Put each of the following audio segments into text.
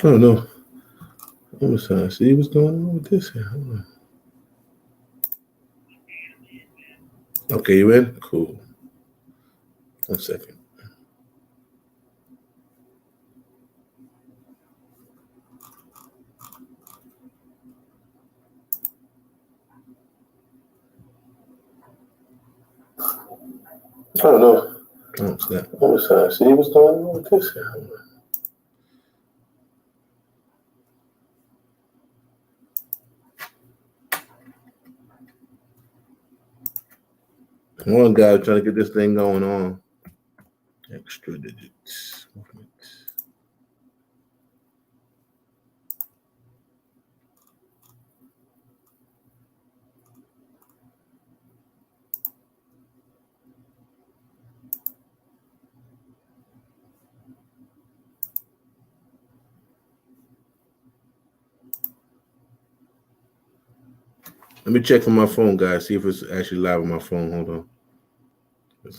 I don't know. I'm just trying to see what's going on with this here. Hold on. Okay, you in? Cool. 1 second. I don't know. Oh, snap. I'm just trying to see what's going on with this here. Hold on. One guy trying to get this thing going on. Extra digits. Let me check on my phone, guys. See if it's actually live on my phone. Hold on. I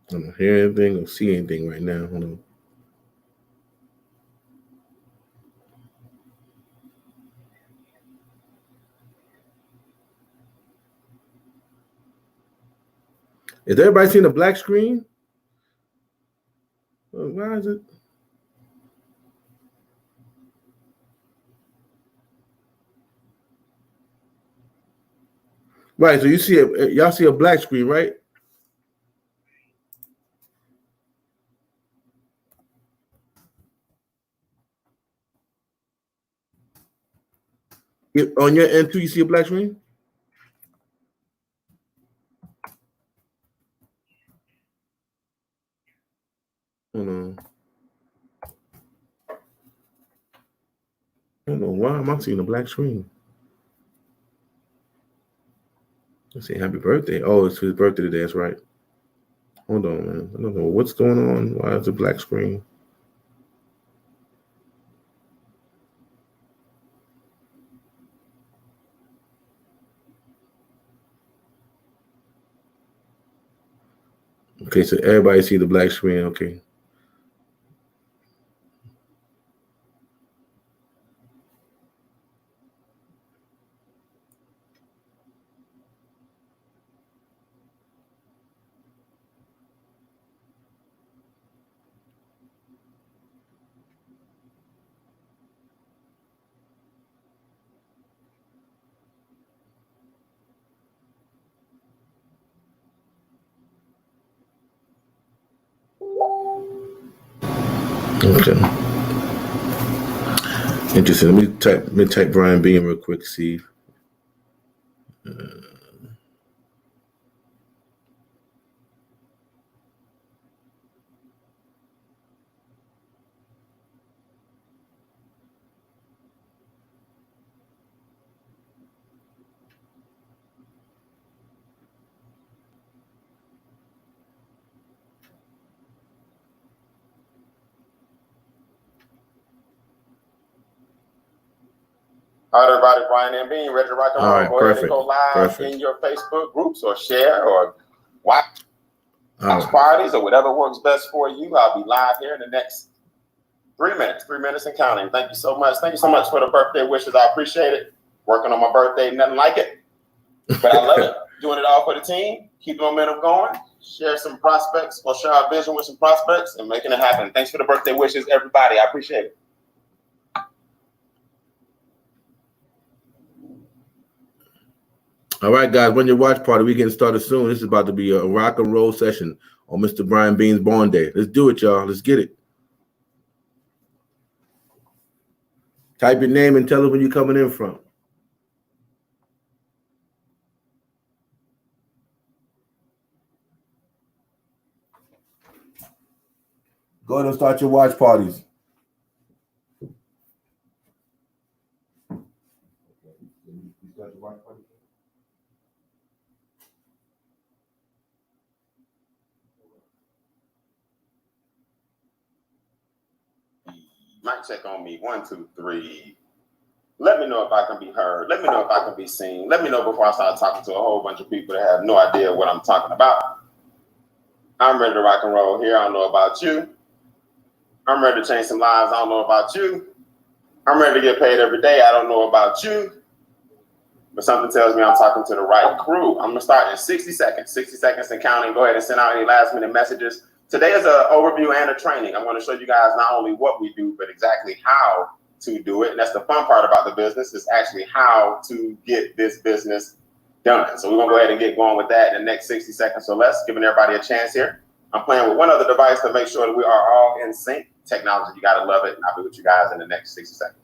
don't hear anything or see anything right now. Hold on. Is everybody seeing the black screen? Why is it? Right, so you see it. Y'all see a black screen, right? On your end too, you see a black screen? Hold on. I don't know why am I seeing a black screen. Let's see, happy birthday. Oh, it's his birthday today. That's right. Hold on, man. I don't know what's going on. Why is it a black screen? Okay, so everybody see the black screen. Okay. Okay. Interesting. Let me type Brian Beane real quick. See. All right, everybody, Brian Beane, ready to rock and roll. All right, go perfect. ahead and go live Perfect. in your Facebook groups or share or watch All right. parties or whatever works best for you. I'll be live here in the next 3 minutes, 3 minutes and counting. Thank you so much. Thank you so much for the birthday wishes. I appreciate it. Working on my birthday, nothing like it. But I love it. Doing it all for the team. Keep the momentum going. Share some prospects or share our vision with some prospects and making it happen. Thanks for the birthday wishes, everybody. I appreciate it. All right, guys, when your watch party, we getting started soon. This is about to be a rock and roll session on Mr. Brian Beane's born day. Let's do it, y'all. Let's get it. Type your name and tell us where you're coming in from. Go ahead and start your watch parties. Mic check on me. 1, 2, 3. Let me know if I can be heard. Let me know if I can be seen. Let me know before I start talking to a whole bunch of people that have no idea what I'm talking about. I'm ready to rock and roll here. I don't know about you. I'm ready to change some lives. I don't know about you. I'm ready to get paid every day. I don't know about you. But something tells me I'm talking to the right crew. I'm going to start in 60 seconds. 60 seconds and counting. Go ahead and send out any last minute messages. Today is an overview and a training. I'm going to show you guys not only what we do, but exactly how to do it. And that's the fun part about the business, is actually how to get this business done. So we're going to go ahead and get going with that in the next 60 seconds or less, giving everybody a chance here. I'm playing with one other device to make sure that we are all in sync. Technology, you got to love it. And I'll be with you guys in the next 60 seconds.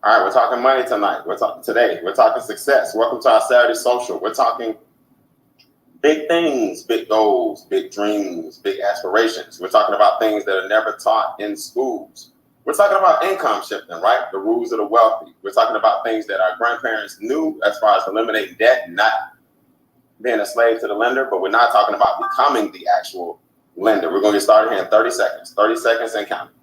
All right, we're talking money tonight. We're talking today. We're talking success. Welcome to our Saturday social. We're talking big things, big goals, big dreams, big aspirations. We're talking about things that are never taught in schools. We're talking about income shifting, right? The rules of the wealthy. We're talking about things that our grandparents knew as far as eliminating debt and not being a slave to the lender, but we're not talking about becoming the actual lender. We're going to get started here in 30 seconds. 30 seconds and counting.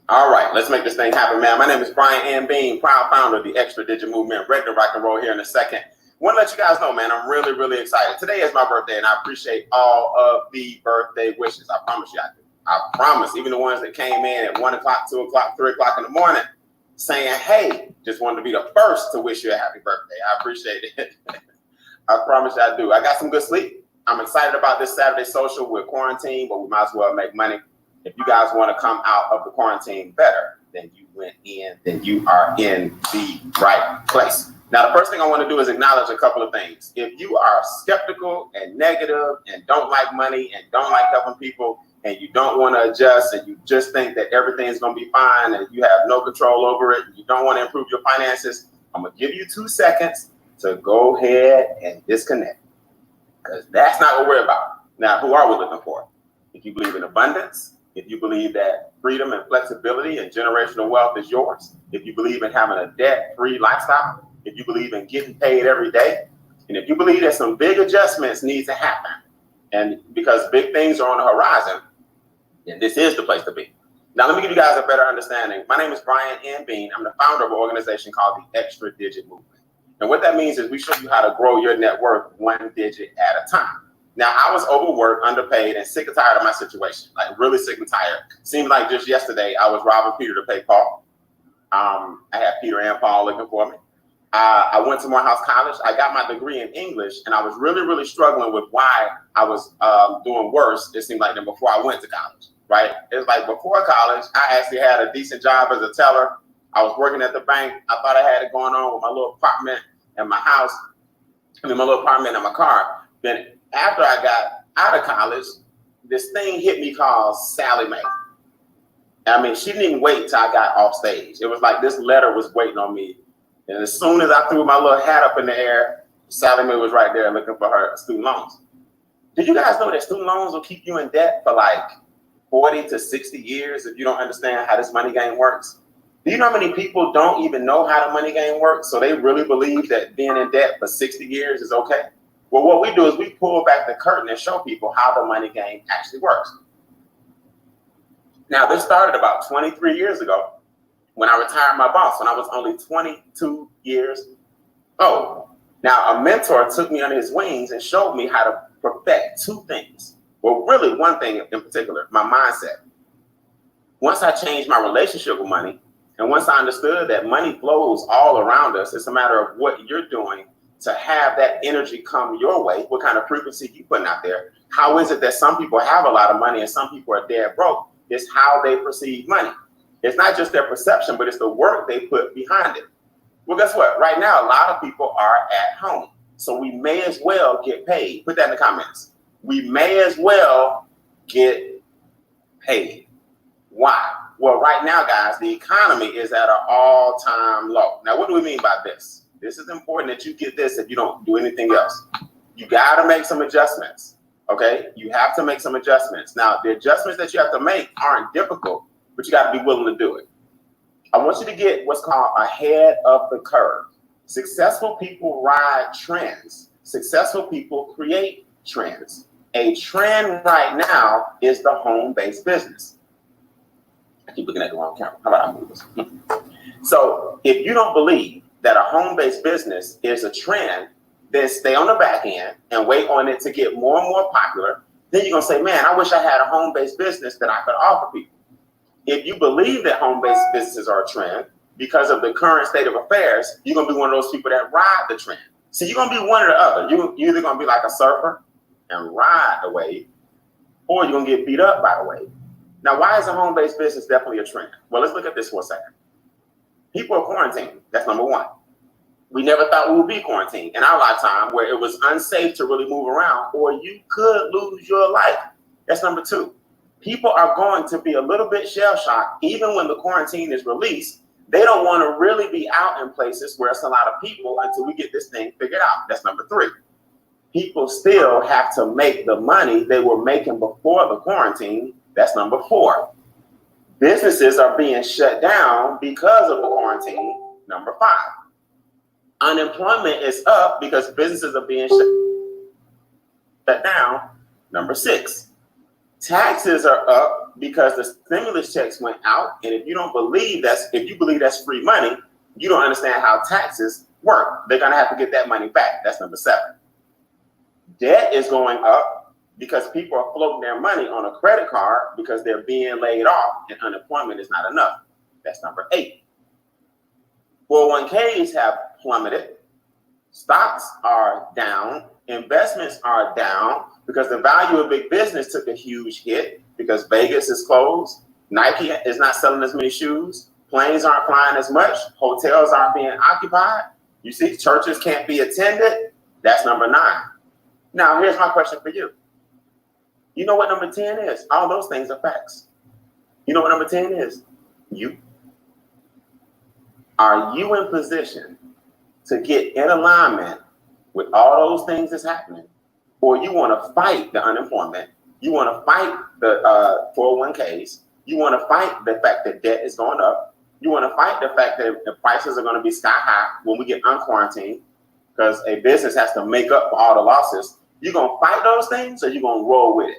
All right, let's make this thing happen, man. My name is Brian Beane, proud founder of the Extra Digit Movement. Ready to rock and roll here in a second. Want to let you guys know, man, I'm really, really excited. Today is my birthday, and I appreciate all of the birthday wishes. I promise you I do. I promise, even the ones that came in at 1 o'clock, 2 o'clock, 3 o'clock in the morning, saying, hey, just wanted to be the first to wish you a happy birthday. I appreciate it. I promise you I do. I got some good sleep. I'm excited about this Saturday social. We're quarantined, but we might as well make money. If you guys want to come out of the quarantine better than you went in, then you are in the right place. Now, the first thing I want to do is acknowledge a couple of things. If you are skeptical and negative and don't like money and don't like helping people and you don't want to adjust and you just think that everything's going to be fine and you have no control over it and you don't want to improve your finances, I'm going to give you 2 seconds to go ahead and disconnect, because that's not what we're about. Now, who are we looking for? If you believe in abundance, if you believe that freedom and flexibility and generational wealth is yours, if you believe in having a debt-free lifestyle, if you believe in getting paid every day, and if you believe that some big adjustments need to happen, and because big things are on the horizon, then this is the place to be. Now, let me give you guys a better understanding. My name is Brian Beane. I'm the founder of an organization called the Extra Digit Movement. And what that means is we show you how to grow your net worth 1 digit at a time. Now, I was overworked, underpaid, and sick and tired of my situation, like really sick and tired. Seemed like just yesterday I was robbing Peter to pay Paul. I had Peter and Paul looking for me. I went to Morehouse College. I got my degree in English, and I was really, really struggling with why I was doing worse, it seemed like, than before I went to college, right? It was like before college, I actually had a decent job as a teller. I was working at the bank. I thought I had it going on with my little apartment and my house, my little apartment and my car. Then after I got out of college, this thing hit me called Sally Mae. I mean, she didn't even wait till I got off stage. It was like this letter was waiting on me. And as soon as I threw my little hat up in the air, Sally Mae was right there looking for her student loans. Did you guys know that student loans will keep you in debt for like 40 to 60 years if you don't understand how this money game works? Do you know how many people don't even know how the money game works? So they really believe that being in debt for 60 years is okay? Well, what we do is we pull back the curtain and show people how the money game actually works. Now, this started about 23 years ago when I retired my boss when I was only 22 years old. Now, a mentor took me under his wings and showed me how to perfect two things. Well, really one thing in particular, my mindset. Once I changed my relationship with money, and once I understood that money flows all around us, it's a matter of what you're doing to have that energy come your way, what kind of frequency you putting out there. How is it that some people have a lot of money and some people are dead broke? It's how they perceive money. It's not just their perception, but it's the work they put behind it. Well, guess what? Right now, a lot of people are at home. So we may as well get paid. Put that in the comments. We may as well get paid. Why? Well, right now, guys, the economy is at an all-time low. Now, what do we mean by this? This is important that you get this if you don't do anything else. You got to make some adjustments, okay? You have to make some adjustments. Now, the adjustments that you have to make aren't difficult, but you got to be willing to do it. I want you to get what's called ahead of the curve. Successful people ride trends. Successful people create trends. A trend right now is the home-based business. I keep looking at the wrong camera. How about I move this? So if you don't believe that a home-based business is a trend, then stay on the back end and wait on it to get more and more popular. Then you're going to say, man, I wish I had a home-based business that I could offer people. If you believe that home-based businesses are a trend because of the current state of affairs, you're going to be one of those people that ride the trend. So you're going to be one or the other. You're either going to be like a surfer and ride the wave, or you're going to get beat up by the wave. Now, why is a home-based business definitely a trend? Well, let's look at this for a second. People are quarantined. That's number one. We never thought we would be quarantined in our lifetime where it was unsafe to really move around, or you could lose your life. That's number two. People are going to be a little bit shell-shocked even when the quarantine is released. They don't want to really be out in places where it's a lot of people until we get this thing figured out. That's number three. People still have to make the money they were making before the quarantine. That's number four. Businesses are being shut down because of the quarantine. Number five. Unemployment is up because businesses are being shut down. Number six. Taxes are up because the stimulus checks went out. And if you believe that's free money, you don't understand how taxes work. They're going to have to get that money back. That's number seven. Debt is going up because people are floating their money on a credit card because they're being laid off and unemployment is not enough. That's number eight. 401ks have plummeted. Stocks are down. Investments are down because the value of big business took a huge hit because Vegas is closed. Nike is not selling as many shoes. Planes aren't flying as much. Hotels aren't being occupied. You see, churches can't be attended. That's number nine. Now, here's my question for you. You know what number 10 is? All those things are facts. You know what number 10 is? You. Are you in position to get in alignment with all those things that's happening? Or you want to fight the unemployment? You want to fight the 401ks? You want to fight the fact that debt is going up? You want to fight the fact that the prices are going to be sky high when we get unquarantined because a business has to make up for all the losses? You going to fight those things or you going to roll with it?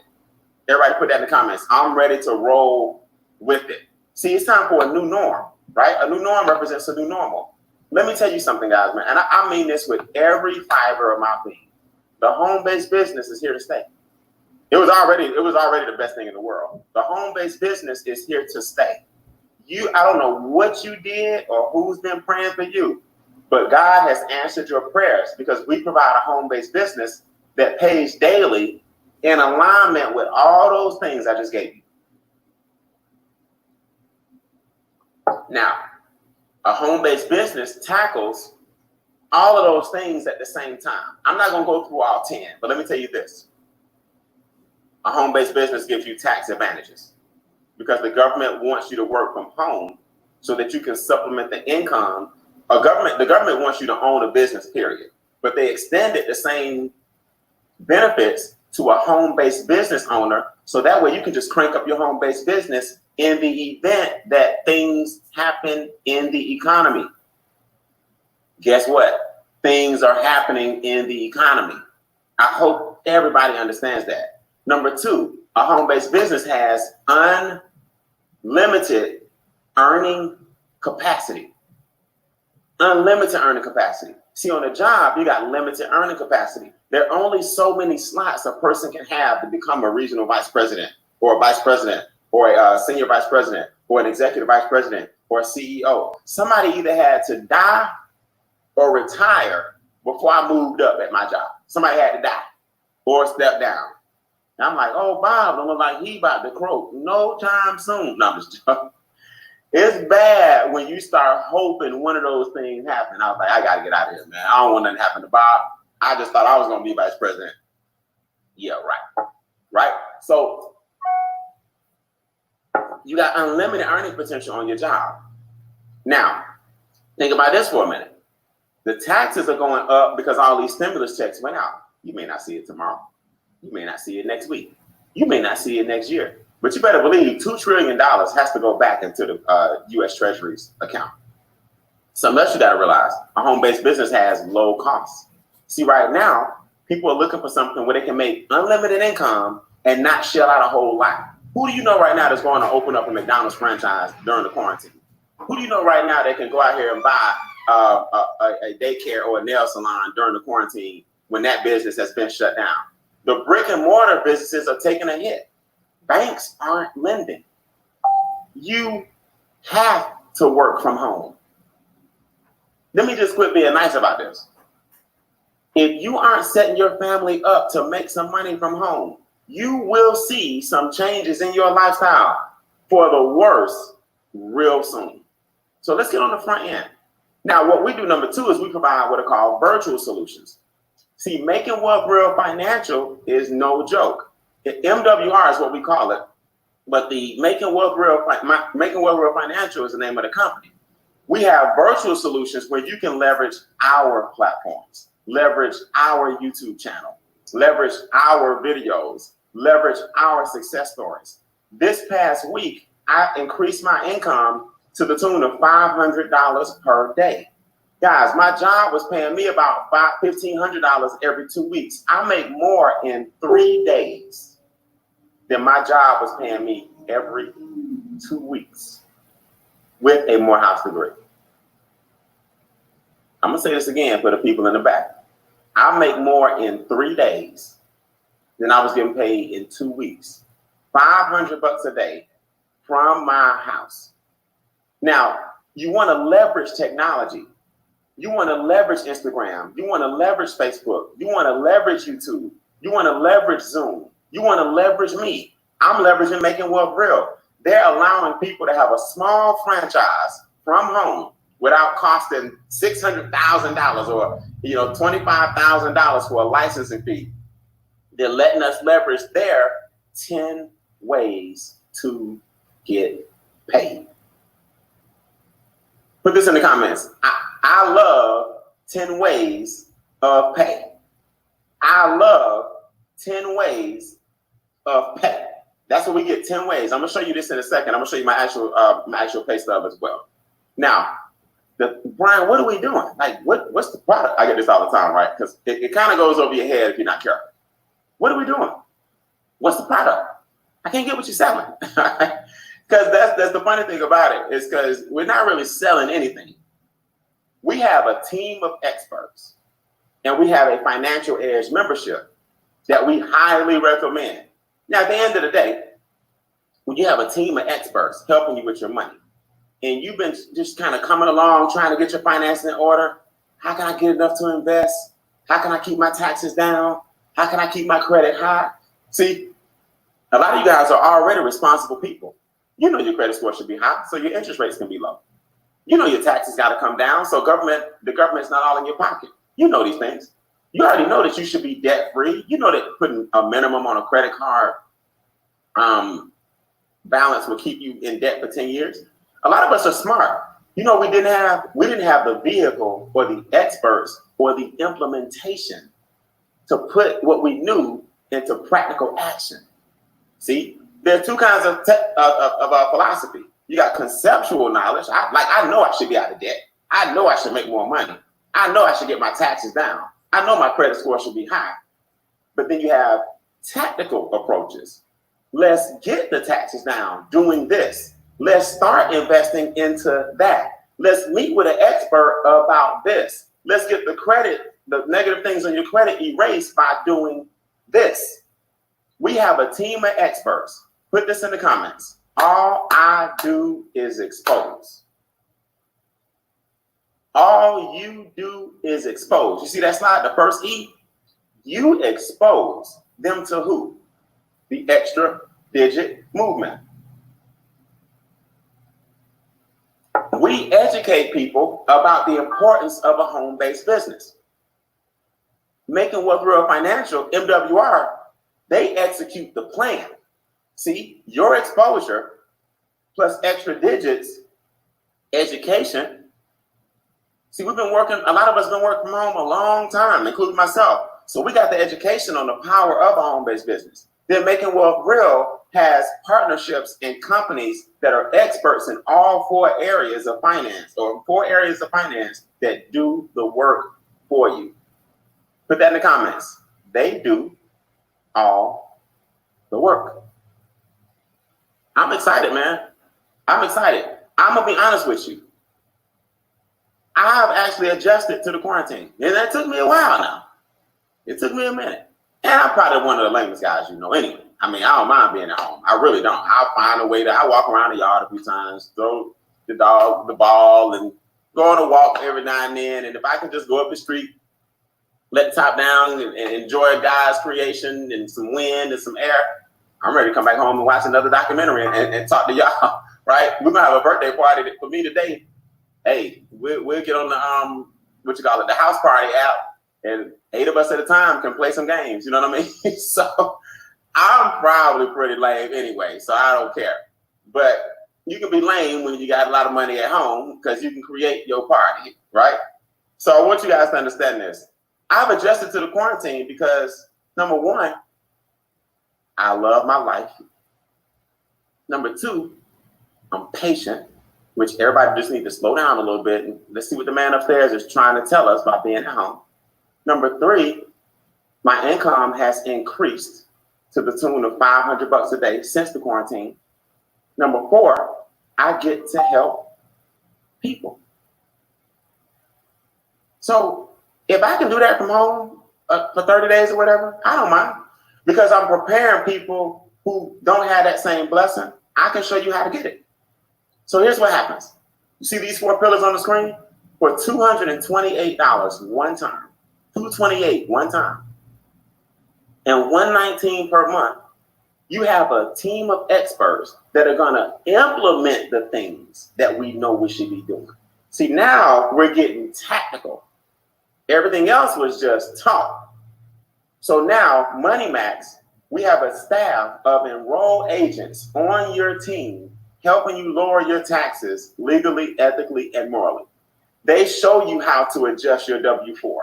Everybody put that in the comments. I'm ready to roll with it. See, it's time for a new norm, right? A new norm represents a new normal. Let me tell you something, guys, man. And I mean this with every fiber of my being. The home-based business is here to stay. It was already the best thing in the world. The home-based business is here to stay. I don't know what you did or who's been praying for you, but God has answered your prayers because we provide a home-based business that pays daily in alignment with all those things I just gave you. Now, a home-based business tackles all of those things at the same time. I'm not going to go through all 10, but let me tell you this. A home-based business gives you tax advantages because the government wants you to work from home so that you can supplement the income. The government wants you to own a business, period. But they extended the same benefits to a home-based business owner, so that way you can just crank up your home-based business in the event that things happen in the economy. Guess what? Things are happening in the economy. I hope everybody understands that. Number two, a home-based business has unlimited earning capacity. Unlimited earning capacity. See, on a job, you got limited earning capacity. There are only so many slots a person can have to become a regional vice president or a vice president or a senior vice president or an executive vice president or a CEO. Somebody either had to die or retire before I moved up at my job. Somebody had to die or step down. And I'm like, oh, Bob, don't look like he about to croak. No time soon. No, I'm just joking. It's bad when you start hoping one of those things happen. I was like, I got to get out of here, man. I don't want nothing to happen to Bob. I just thought I was going to be vice president. Yeah, right. Right? So you got unlimited earning potential on your job. Now, think about this for a minute. The taxes are going up because all these stimulus checks went out. You may not see it tomorrow. You may not see it next week. You may not see it next year. But you better believe $2 trillion has to go back into the U.S. Treasury's account. Something else you got to realize, a home-based business has low costs. See, right now, people are looking for something where they can make unlimited income and not shell out a whole lot. Who do you know right now that's going to open up a McDonald's franchise during the quarantine? Who do you know right now that can go out here and buy a daycare or a nail salon during the quarantine when that business has been shut down? The brick and mortar businesses are taking a hit. Banks aren't lending. You have to work from home. Let me just quit being nice about this. If you aren't setting your family up to make some money from home, you will see some changes in your lifestyle for the worse real soon. So let's get on the front end. Now, what we do, number two, is we provide what are called virtual solutions. See, making wealth real financial is no joke. MWR is what we call it, but the Making Wealth Real Financial is the name of the company. We have virtual solutions where you can leverage our platforms, leverage our YouTube channel, leverage our videos, leverage our success stories. This past week, I increased my income to the tune of $500 per day. Guys, my job was paying me about $1,500 every 2 weeks. I make more in 3 days than my job was paying me every 2 weeks with a Morehouse degree. I'm gonna say this again for the people in the back. I make more in 3 days than I was getting paid in 2 weeks. $500 a day from my house. Now, you want to leverage technology. You want to leverage Instagram. You want to leverage Facebook. You want to leverage YouTube. You want to leverage Zoom. You want to leverage me. I'm leveraging Making Wealth Real. They're allowing people to have a small franchise from home without costing $600,000 or $25,000 for a licensing fee. They're letting us leverage their 10 ways to get paid. Put this in the comments. I love 10 ways of pay. I love 10 ways of pay. That's what we get, 10 ways. I'm gonna show you this in a second. I'm gonna show you my actual pay stub as well. Now, Brian, what are we doing? Like, what's the product? I get this all the time, right? Because it kind of goes over your head if you're not careful. What are we doing? What's the product? I can't get what you're selling. Because that's the funny thing about it, is because we're not really selling anything. We have a team of experts, and we have a Financial Edge membership that we highly recommend. Now, at the end of the day, when you have a team of experts helping you with your money, and you've been just kind of coming along trying to get your finances in order, how can I get enough to invest? How can I keep my taxes down? How can I keep my credit high? See, a lot of you guys are already responsible people. You know your credit score should be high, so your interest rates can be low. You know your taxes got to come down, so the government's not all in your pocket. You know these things. You already know that you should be debt-free. You know that putting a minimum on a credit card balance will keep you in debt for 10 years. A lot of us are smart. You know, we didn't have the vehicle or the experts or the implementation to put what we knew into practical action. See, there are two kinds of philosophy. You got conceptual knowledge. I know I should be out of debt. I know I should make more money. I know I should get my taxes down. I know my credit score should be high. But then you have tactical approaches. Let's get the taxes down doing this. Let's start investing into that. Let's meet with an expert about this. Let's get the negative things on your credit erased by doing this. We have a team of experts. Put this in the comments. All I do is expose. All you do is expose. You see that slide, the first E? You expose them to who? The extra digit movement. We educate people about the importance of a home-based business. Making MWR Financial, MWR, they execute the plan. See, your exposure plus extra digits, education. See, a lot of us been working from home a long time, including myself. So we got the education on the power of a home-based business. Then Making Wealth Real has partnerships and companies that are experts in all 4 areas of finance, or 4 areas of finance that do the work for you. Put that in the comments. They do all the work. I'm excited, man. I'm excited. I'm going to be honest with you. I've actually adjusted to the quarantine. And that took me a while now. It took me a minute. And I'm probably one of the lamest guys you know anyway. I mean, I don't mind being at home. I really don't. I'll find a way I walk around the yard a few times, throw the dog the ball, and go on a walk every now and then. And if I can just go up the street, let the top down and enjoy God's creation and some wind and some air, I'm ready to come back home and watch another documentary and talk to y'all, right? We're going to have a birthday party for me today. Hey, we'll get on the, the house party app, and 8 of us at a time can play some games. You know what I mean? So I'm probably pretty lame anyway, so I don't care. But you can be lame when you got a lot of money at home because you can create your party, right? So I want you guys to understand this. I've adjusted to the quarantine because, number 1, I love my life. Number 2, I'm patient, which everybody just needs to slow down a little bit and let's see what the man upstairs is trying to tell us about being at home. Number 3, my income has increased to the tune of $500 a day since the quarantine. Number 4, I get to help people. So if I can do that from home for 30 days or whatever, I don't mind, because I'm preparing people who don't have that same blessing. I can show you how to get it. So here's what happens. You see these 4 pillars on the screen? For $228 one time, $228 one time, and $119 per month, you have a team of experts that are going to implement the things that we know we should be doing. See, now we're getting tactical. Everything else was just talk. So now, Money Max, we have a staff of enrolled agents on your team helping you lower your taxes legally, ethically, and morally. They show you how to adjust your W-4.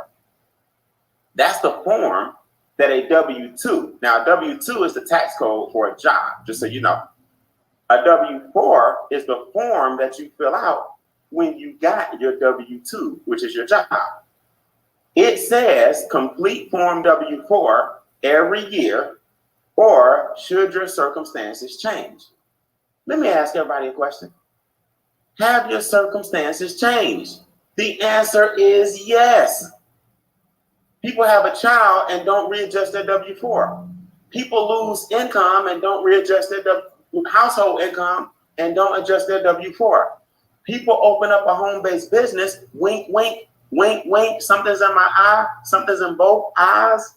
That's the form that a W-2. Now, W-2 is the tax code for a job, just so you know. A W-4 is the form that you fill out when you got your W-2, which is your job. It says complete form W-4 every year, or should your circumstances change? Let me ask everybody a question. Have your circumstances changed? The answer is yes. People have a child and don't readjust their W-4. People lose income and don't readjust their household income and don't adjust their W-4. People open up a home-based business, wink, wink, wink, wink. Something's in my eye, something's in both eyes.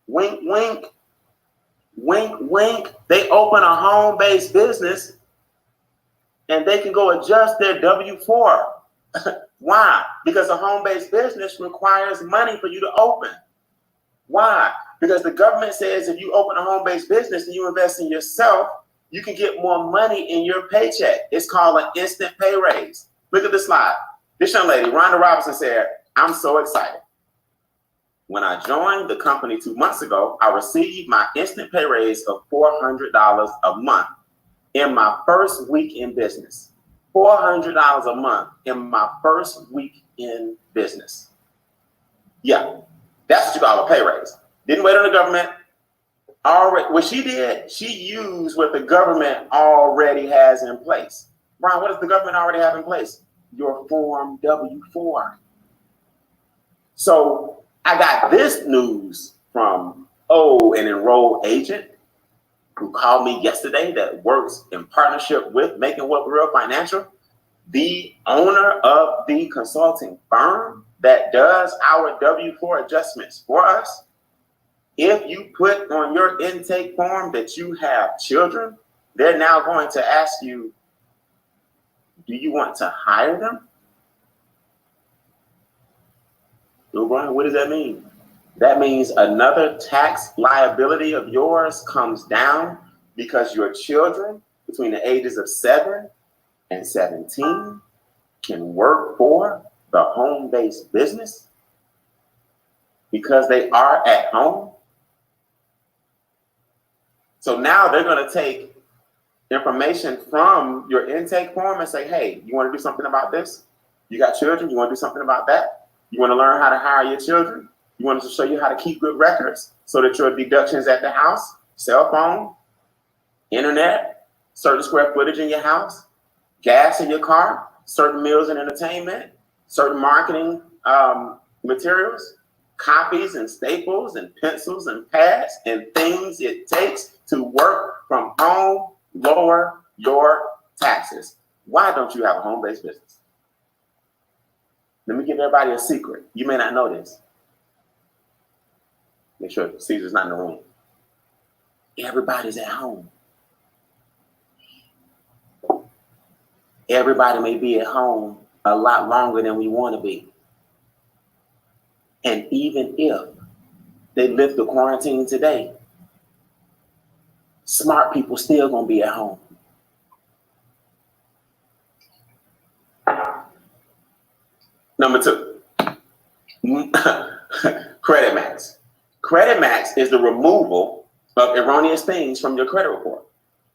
Wink, wink, wink, wink. They open a home-based business and they can go adjust their W-4. Why? Because a home-based business requires money for you to open. Why? Because the government says if you open a home-based business and you invest in yourself, you can get more money in your paycheck. It's called an instant pay raise. Look at the slide. This young lady, Rhonda Robinson, said, I'm so excited. When I joined the company 2 months ago, I received my instant pay raise of $400 a month in my first week in business. $400 a month in my first week in business. Yeah, that's what you call a pay raise. Didn't wait on the government. Already, what she did, she used what the government already has in place. Brian, what does the government already have in place? Your Form W-4. So I got this news from an enrolled agent who called me yesterday that works in partnership with MWR Financial, the owner of the consulting firm that does our W-4 adjustments for us. If you put on your intake form that you have children, they're now going to ask you, do you want to hire them? So Brian, what does that mean? That means another tax liability of yours comes down because your children between the ages of 7 and 17 can work for the home-based business because they are at home. So now they're going to take information from your intake form and say, hey, you want to do something about this? You got children? You want to do something about that? You want to learn how to hire your children? You want us to show you how to keep good records so that your deductions at the house, cell phone, internet, certain square footage in your house, gas in your car, certain meals and entertainment, certain marketing materials, copies and staples and pencils and pads and things it takes to work from home, lower your taxes. Why don't you have a home-based business? Let me give everybody a secret. You may not know this. Make sure Caesar's not in the room. Everybody's at home. Everybody may be at home a lot longer than we want to be. And even if they lift the quarantine today, smart people still gonna be at home. Number 2, credit max. Credit max is the removal of erroneous things from your credit report,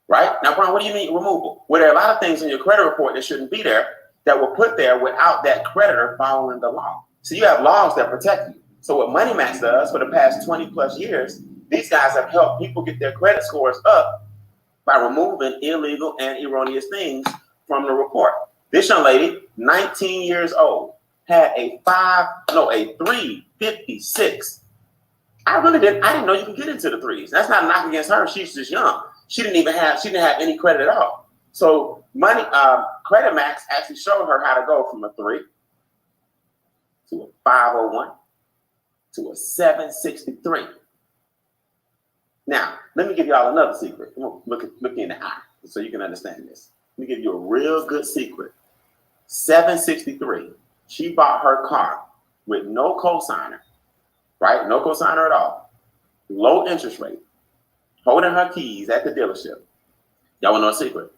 right? Now, Brian, what do you mean removal? Well, there are a lot of things in your credit report that shouldn't be there that were put there without that creditor following the law. So you have laws that protect you. So what Money Max does for the past 20 plus years, these guys have helped people get their credit scores up by removing illegal and erroneous things from the report. This young lady, 19 years old, had a 356. I didn't know you could get into the threes. That's not a knock against her. She's just young. She didn't have any credit at all. So Credit Max actually showed her how to go from a 3 to a 501 to a 763. Now, let me give y'all another secret. Look in the eye so you can understand this. Let me give you a real good secret. 763. She bought her car with no cosigner, right? No cosigner at all. Low interest rate. Holding her keys at the dealership. Y'all want to know a secret?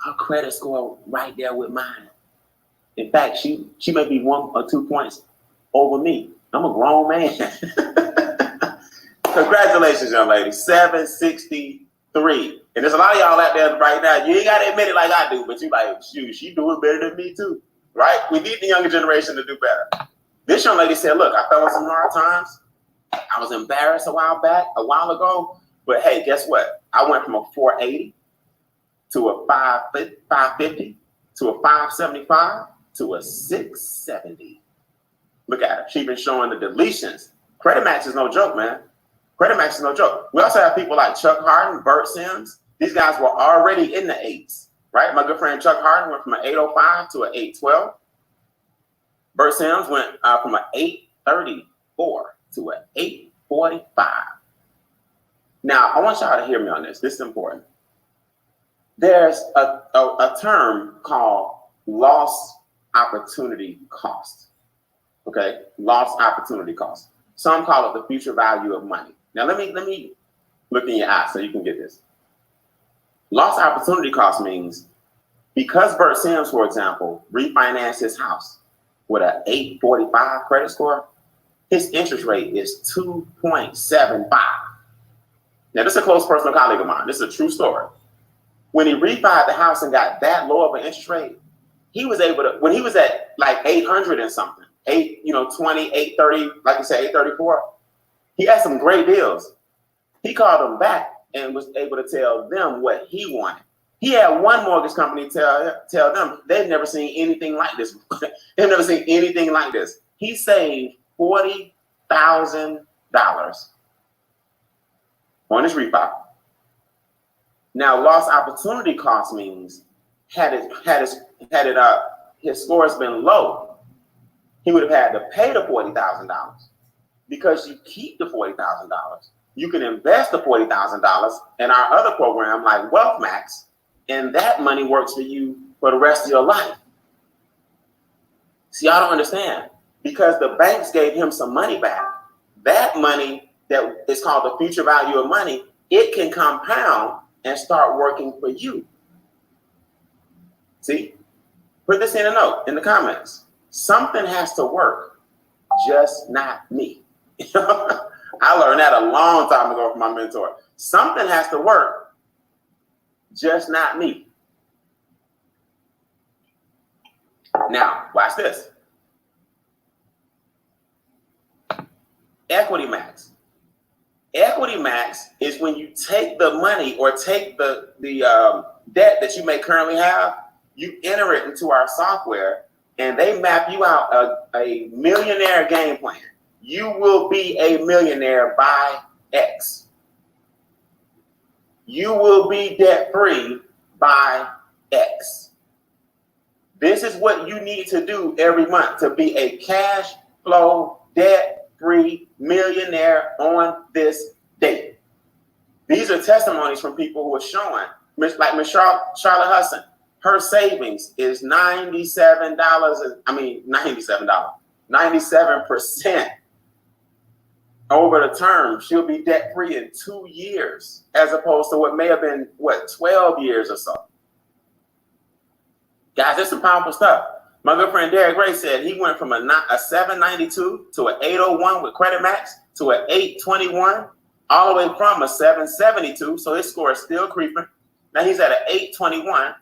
Her credit score right there with mine. In fact, she may be 1 or 2 points over me. I'm a grown man. Congratulations, young lady. 763. And there's a lot of y'all out there right now. You ain't got to admit it like I do, but you like, shoot, she doing better than me too, right? We need the younger generation to do better. This young lady said, look, I fell on some hard times. I was embarrassed a while ago, but hey, guess what? I went from a 480 to a 550 to a 575 to a 670. Look at her. She's been showing the deletions. Credit Max is no joke, man. Credit Max is no joke. We also have people like Chuck Harden, Bert Sims. These guys were already in the 8s, right? My good friend Chuck Harden went from an 805 to an 812. Bert Sims went from an 834 to an 845. Now, I want y'all to hear me on this. This is important. There's a term called lost opportunity cost. Okay, lost opportunity cost. Some call it the future value of money. Now let me look in your eyes so you can get this. Lost opportunity cost means because Bert Sims, for example, refinanced his house with an 845 credit score, his interest rate is 2.75. Now, this is a close personal colleague of mine. This is a true story. When he refied the house and got that low of an interest rate, he was able to, when he was at like 800 and something, 820, 830, like you said, 834, he had some great deals. He called them back and was able to tell them what he wanted. He had one mortgage company tell them they've never seen anything like this. They've never seen anything like this. He saved $40,000 on his refi. Now, lost opportunity cost means his score has been low, he would have had to pay the $40,000. Because you keep the $40,000, you can invest the $40,000 in our other program like Wealth Max, and that money works for you for the rest of your life. See, I don't understand. Because the banks gave him some money back, that money that is called the future value of money, it can compound and start working for you. See, put this in a note in the comments. Something has to work, just not me. I learned that a long time ago from my mentor. Something has to work, just not me. Now, watch this. Equity max. Equity max is when you take the money or take the debt that you may currently have, you enter it into our software, and they map you out a millionaire game plan. You will be a millionaire by X. You will be debt-free by X. This is what you need to do every month to be a cash flow, debt-free millionaire on this date. These are testimonies from people who are showing, like Miss Charlotte Hudson. Her savings is $97. 97%. Over the term, she'll be debt-free in 2 years, as opposed to what may have been, 12 years or so. Guys, that's some powerful stuff. My good friend Derek Gray said he went from a 792 to an 801 with Credit Max to an 821, all the way from a 772, so his score is still creeping. Now he's at an 821.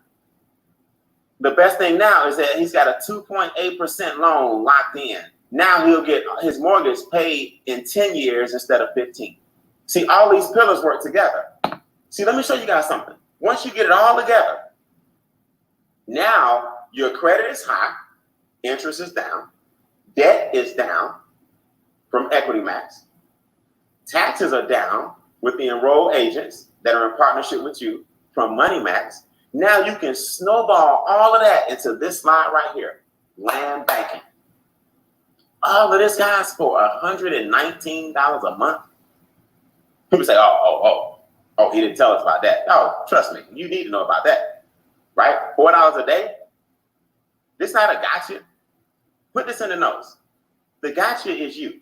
The best thing now is that he's got a 2.8% loan locked in. Now he'll get his mortgage paid in 10 years instead of 15. See, all these pillars work together. See, let me show you guys something. Once you get it all together, now your credit is high, interest is down, debt is down from Equity Max, taxes are down with the enrolled agents that are in partnership with you from Money Max. Now you can snowball all of that into this slide right here, land banking. All of this, guys, for $119 a month. People say, oh, he didn't tell us about that. Oh, trust me, you need to know about that, right? $4 a day. This not a gotcha. Put this in the notes. The gotcha is you.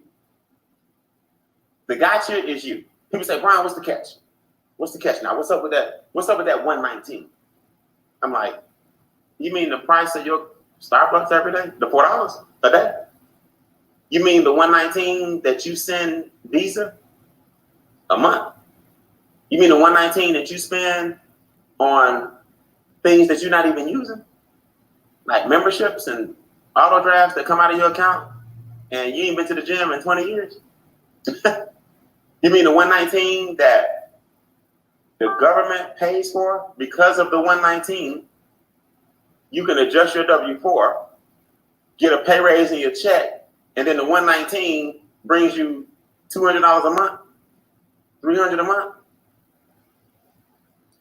The gotcha is you. People say, Brian, what's the catch? What's the catch now? What's up with that? What's up with that 119? I'm like, you mean the price of your Starbucks every day? The $4 a day? You mean the 119 that you send Visa a month? You mean the 119 that you spend on things that you're not even using? Like memberships and auto drafts that come out of your account and you ain't been to the gym in 20 years? You mean the 119 that the government pays for? Because of the 119, you can adjust your W-4, get a pay raise in your check, and then the 119 brings you $200 a month, $300 a month.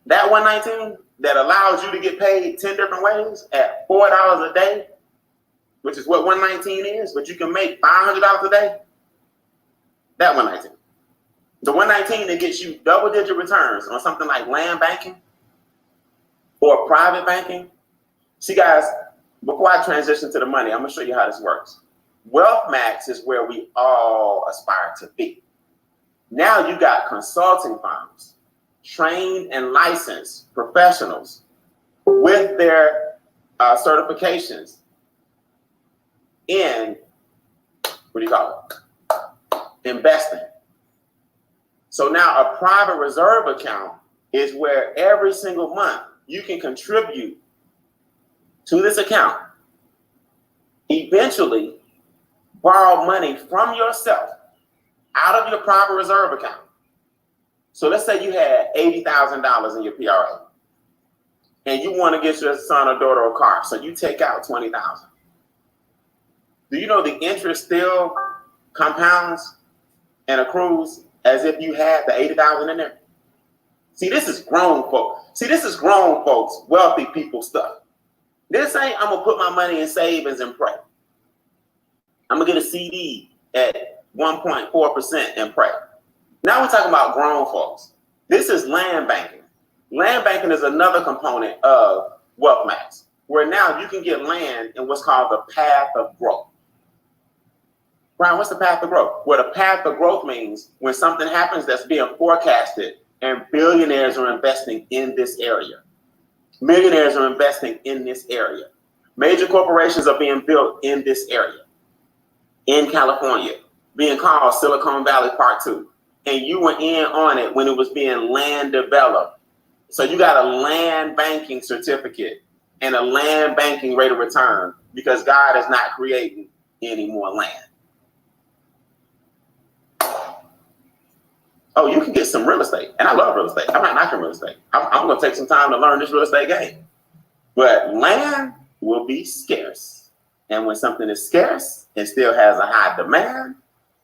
That 119 that allows you to get paid 10 different ways at $4 a day, which is what 119 is, but you can make $500 a day. That 119. The 119 that gets you double-digit returns on something like land banking or private banking. See, guys, before I transition to the money, I'm going to show you how this works. Wealth Max is where we all aspire to be. Now you got consulting firms, trained and licensed professionals with their certifications in, what do you call it? Investing. So now a private reserve account is where every single month you can contribute to this account. Eventually, borrow money from yourself out of your private reserve account. So let's say you had $80,000 in your PRA and you want to get your son or daughter a car. So you take out $20,000. Do you know the interest still compounds and accrues as if you had the $80,000 in there? See, this is grown folks. See, this is grown folks, wealthy people stuff. This ain't, I'm going to put my money in savings and pray. I'm going to get a CD at 1.4% and pray. Now we're talking about grown folks. This is land banking. Land banking is another component of Wealth Max, where now you can get land in what's called the path of growth. Brian, what's the path of growth? Well, the path of growth means when something happens that's being forecasted and billionaires are investing in this area. Millionaires are investing in this area. Major corporations are being built in this area. In California, being called Silicon Valley Part 2. And you were in on it when it was being land developed. So you got a land banking certificate and a land banking rate of return because God is not creating any more land. Oh, you can get some real estate. And I love real estate. I'm not knocking real estate. I'm going to take some time to learn this real estate game. But land will be scarce. And when something is scarce, it still has a high demand.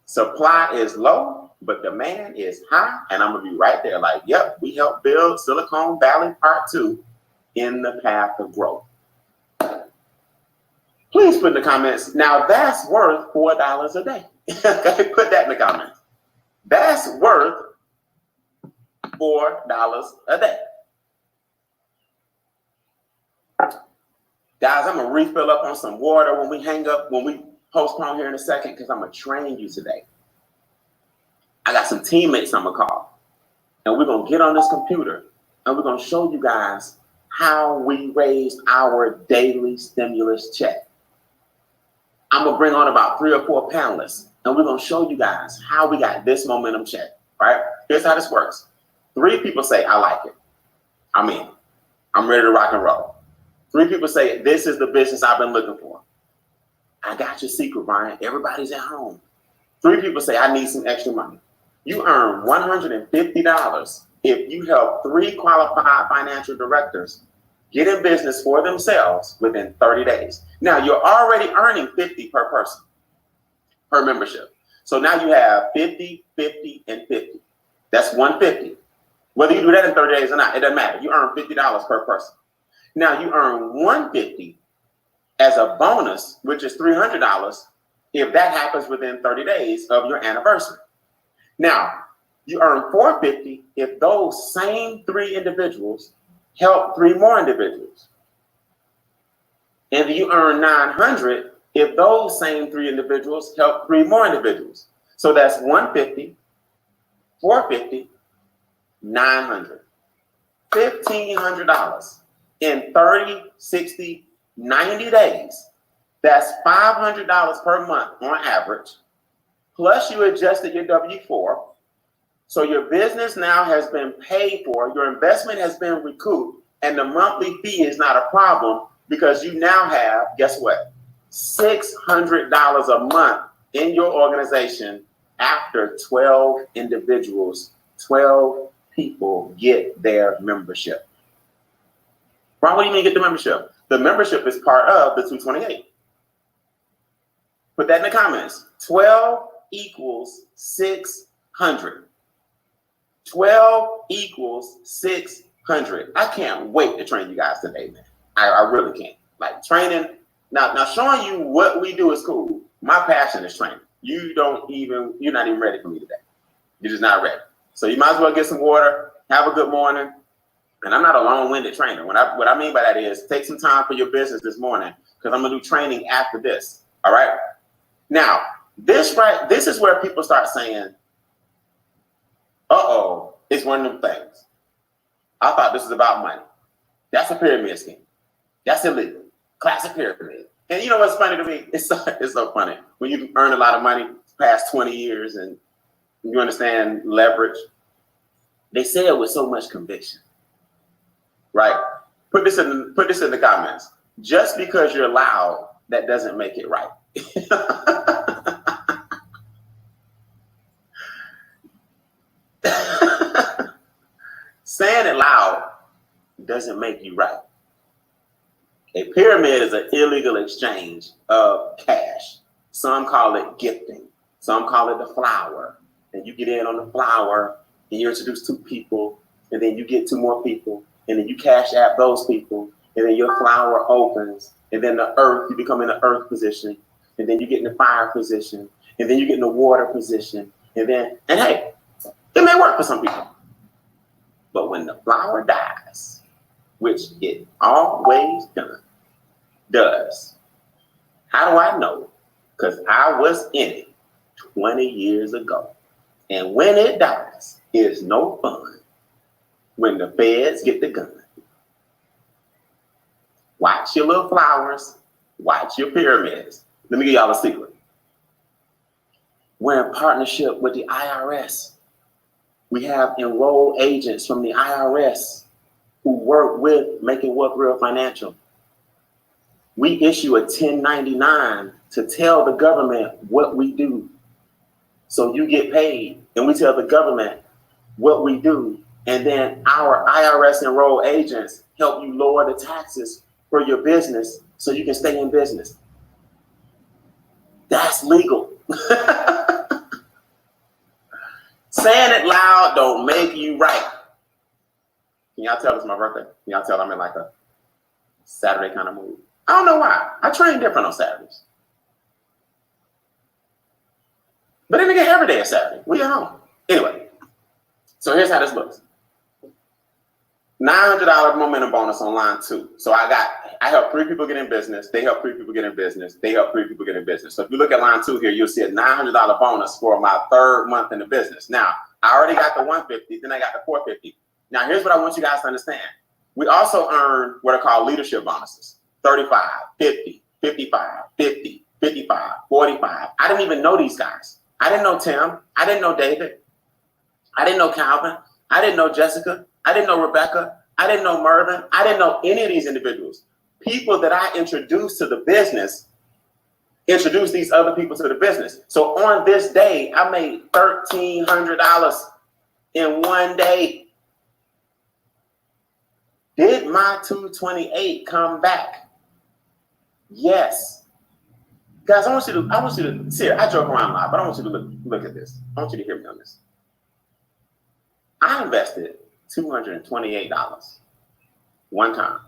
Supply is low, but demand is high. And I'm going to be right there like, yep, we helped build Silicon Valley Part 2 in the path of growth. Please put in the comments. Now that's worth $4 a day. Okay, put that in the comments. That's worth $4 a day. Guys, I'm going to refill up on some water when we hang up, when we postpone here in a second, because I'm going to train you today. I got some teammates I'm going to call. And we're going to get on this computer and we're going to show you guys how we raise our daily stimulus check. I'm going to bring on about 3 or 4 panelists. And we're going to show you guys how we got this momentum check, right? Here's how this works. 3 people say, I like it. I'm in. I'm ready to rock and roll. 3 people say, this is the business I've been looking for. I got your secret, Brian. Everybody's at home. 3 people say, I need some extra money. You earn $150 if you help 3 qualified financial directors get in business for themselves within 30 days. Now, you're already earning $50 per person. Per membership. So now you have 50, 50, and 50. That's $150. Whether you do that in 30 days or not, it doesn't matter. You earn $50 per person. Now you earn $150 as a bonus, which is $300 if that happens within 30 days of your anniversary. Now you earn $450 if those same 3 individuals help 3 more individuals. And you earn $900 if those same 3 individuals help 3 more individuals. So that's $150, $450, $900, $1,500 in 30, 60, 90 days. That's $500 per month on average. Plus you adjusted your W-4. So your business now has been paid for, your investment has been recouped, and the monthly fee is not a problem because you now have, guess what? $600 a month in your organization after 12 individuals, 12 people get their membership. Ron, what do you mean get the membership? The membership is part of the 228. Put that in the comments. 12 equals 600. 12 equals 600. I can't wait to train you guys today, man. I really can't. Like training. Now showing you what we do is cool. My passion is training. You're not even ready for me today. You're just not ready. So you might as well get some water, have a good morning. And I'm not a long-winded trainer. What I mean by that is take some time for your business this morning because I'm going to do training after this. All right. Now, this is where people start saying, uh-oh, it's one of them things. I thought this was about money. That's a pyramid scheme. That's illegal. Classic pyramid. And you know what's funny to me? It's so funny. When you earn a lot of money past 20 years and you understand leverage, they say it with so much conviction. Right? Put this in the comments. Just because you're loud, that doesn't make it right. Saying it loud doesn't make you right. A pyramid is an illegal exchange of cash. Some call it gifting. Some call it the flower. And you get in on the flower and you introduce 2 people, and then you get 2 more people, and then you cash out those people, and then your flower opens, and then the earth, you become in the earth position, and then you get in the fire position, and then you get in the water position, and hey, it may work for some people. But when the flower dies, which it always does, how do I know? Because I was in it 20 years ago. And when it dies, it's no fun when the feds get the gun. Watch your little flowers. Watch your pyramids. Let me give y'all a secret. We're in partnership with the IRS. We have enrolled agents from the IRS who work with Making Wealth Real Financial. We issue a 1099 to tell the government what we do. So you get paid, and we tell the government what we do. And then our IRS enrolled agents help you lower the taxes for your business so you can stay in business. That's legal. Saying it loud don't make you right. Can y'all tell it's my birthday? Can y'all tell I'm in like a Saturday kind of mood? I don't know why. I train different on Saturdays. But then again, every day is Saturday. We at home. Anyway, so here's how this looks. $900 momentum bonus on line 2. So I help 3 people get in business. They help 3 people get in business. They help 3 people get in business. So if you look at line 2 here, you'll see a $900 bonus for my 3rd month in the business. Now, I already got the 150, then I got the 450. Now, here's what I want you guys to understand. We also earn what are called leadership bonuses. 35, 50, 55, 50, 55, 45. I didn't even know these guys. I didn't know Tim. I didn't know David. I didn't know Calvin. I didn't know Jessica. I didn't know Rebecca. I didn't know Mervin. I didn't know any of these individuals. People that I introduced to the business introduced these other people to the business. So on this day, I made $1,300 in one day. Did my 228 come back? Yes. Guys, I want you to see it. I joke around a lot, but I want you to look at this. I want you to hear me on this. I invested $228 one time.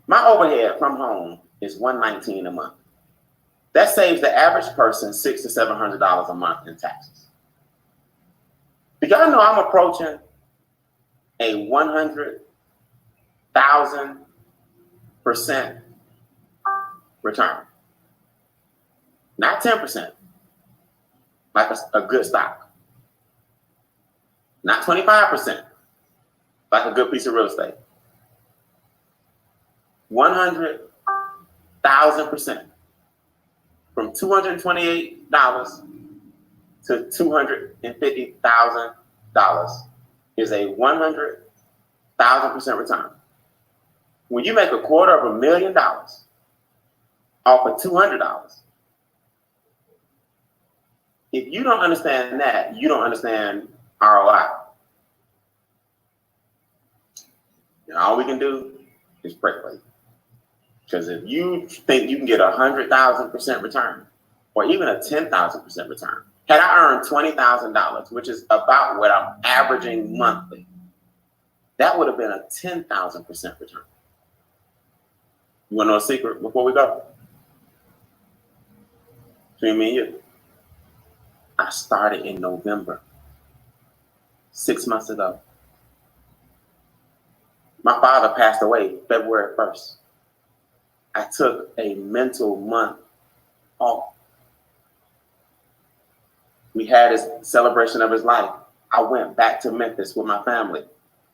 My overhead from home is $119 a month. That saves the average person $600 to $700 a month in taxes. Do y'all know I'm approaching a 100,000% return? Not 10%, like a good stock. Not 25%, like a good piece of real estate. 100,000%. From $228 to $250,000 is a 100,000% return. When you make $250,000 off of $200, if you don't understand that, you don't understand ROI. And all we can do is pray for you. Because if you think you can get 100,000% return, or even a 10,000% return, had I earned $20,000, which is about what I'm averaging monthly, that would have been a 10,000% return. You want to know a secret before we go? Between me and you, I started in November, 6 months ago. My father passed away February 1st. I took a mental month off We had his celebration of his life. I went back to Memphis with my family,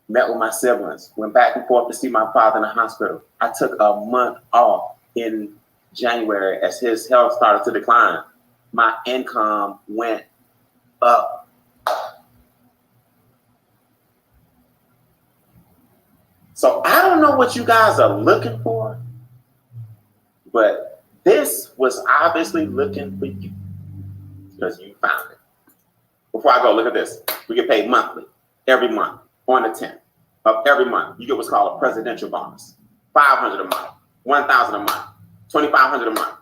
met with my siblings, went back and forth to see my father in the hospital. I took a month off in January as his health started to decline. My income went up. So I don't know what you guys are looking for, but this was obviously looking for you because you found it. Before I go, look at this. We get paid monthly, every month, on the 10th of every month. You get what's called a presidential bonus. $500 a month, $1,000 a month, $2,500 a month.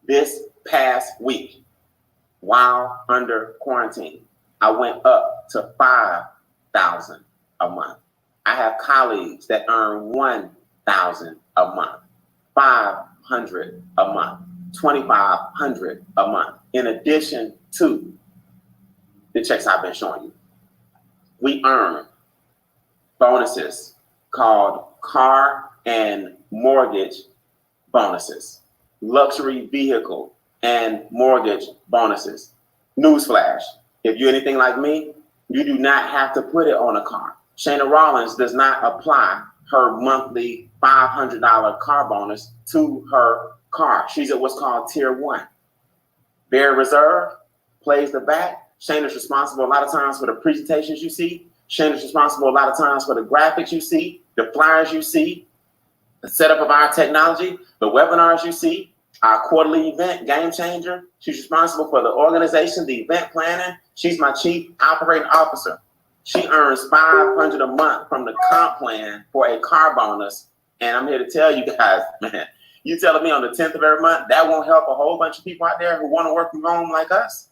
This past week, while under quarantine, I went up to $5,000 a month. I have colleagues that earn $1,000 a month, $500 a month, $2,500 a month, in addition to the checks I've been showing you. We earn bonuses called car and mortgage bonuses, luxury vehicle and mortgage bonuses. Newsflash, if you're anything like me, you do not have to put it on a car. Shana Rollins does not apply her monthly $500 car bonus to her car. She's at what's called tier 1. Very reserved, plays the back. Shana's responsible a lot of times for the presentations you see. Shana's responsible a lot of times for the graphics you see, the flyers you see, the setup of our technology, the webinars you see, our quarterly event, Game Changer. She's responsible for the organization, the event planning. She's my chief operating officer. She earns $500 a month from the comp plan for a car bonus. And I'm here to tell you guys, man, you telling me on the 10th of every month, that won't help a whole bunch of people out there who want to work from home like us?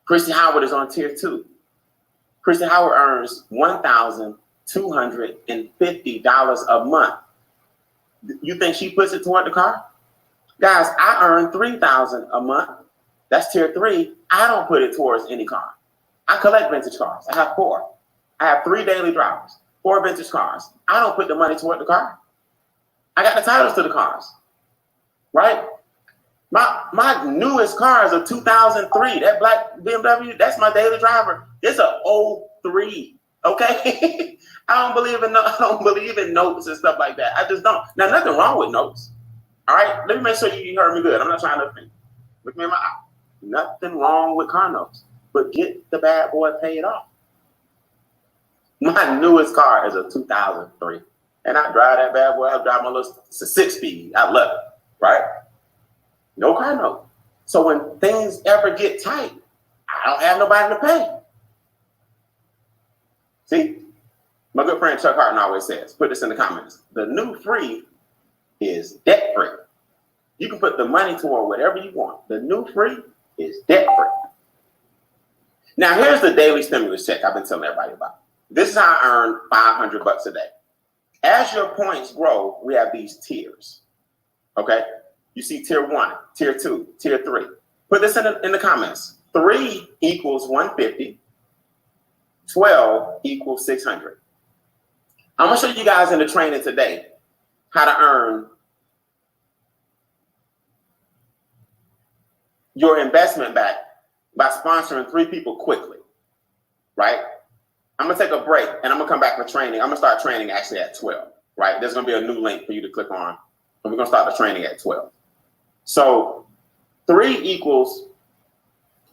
Christy Howard is on tier 2. Christy Howard earns $1,250 a month. You think she puts it toward the car? Guys, I earn $3,000 a month. That's tier 3. I don't put it towards any car. I collect vintage cars. I have 4. I have 3 daily drivers, 4 vintage cars. I don't put the money toward the car. I got the titles to the cars, right? My newest car is a 2003. That black BMW, that's my daily driver. It's a 03, okay? I don't believe in notes and stuff like that. I just don't. Now, nothing wrong with notes. All right, let me make sure you heard me good. I'm not trying to offend. Look me in my eye. Nothing wrong with car notes, but get the bad boy paid off. My newest car is a 2003, and I drive that bad boy. I drive my little 6-speed. I love it, right? No car note. So when things ever get tight, I don't have nobody to pay. See, my good friend Chuck Harton always says, put this in the comments, the new free is debt free. You can put the money toward whatever you want. The new free is debt free. Now here's the daily stimulus check I've been telling everybody about. This is how I earn $500 a day. As your points grow, we have these tiers. Okay, you see tier 1, tier 2, tier 3. Put this in the comments. 3 equals 150. 12 equals 600. I'm gonna show you guys in the training today how to earn your investment back by sponsoring 3 people quickly, right? I'm gonna take a break and I'm gonna come back for training. I'm gonna start training actually at 12, right? There's gonna be a new link for you to click on, and we're gonna start the training at 12. So 3 equals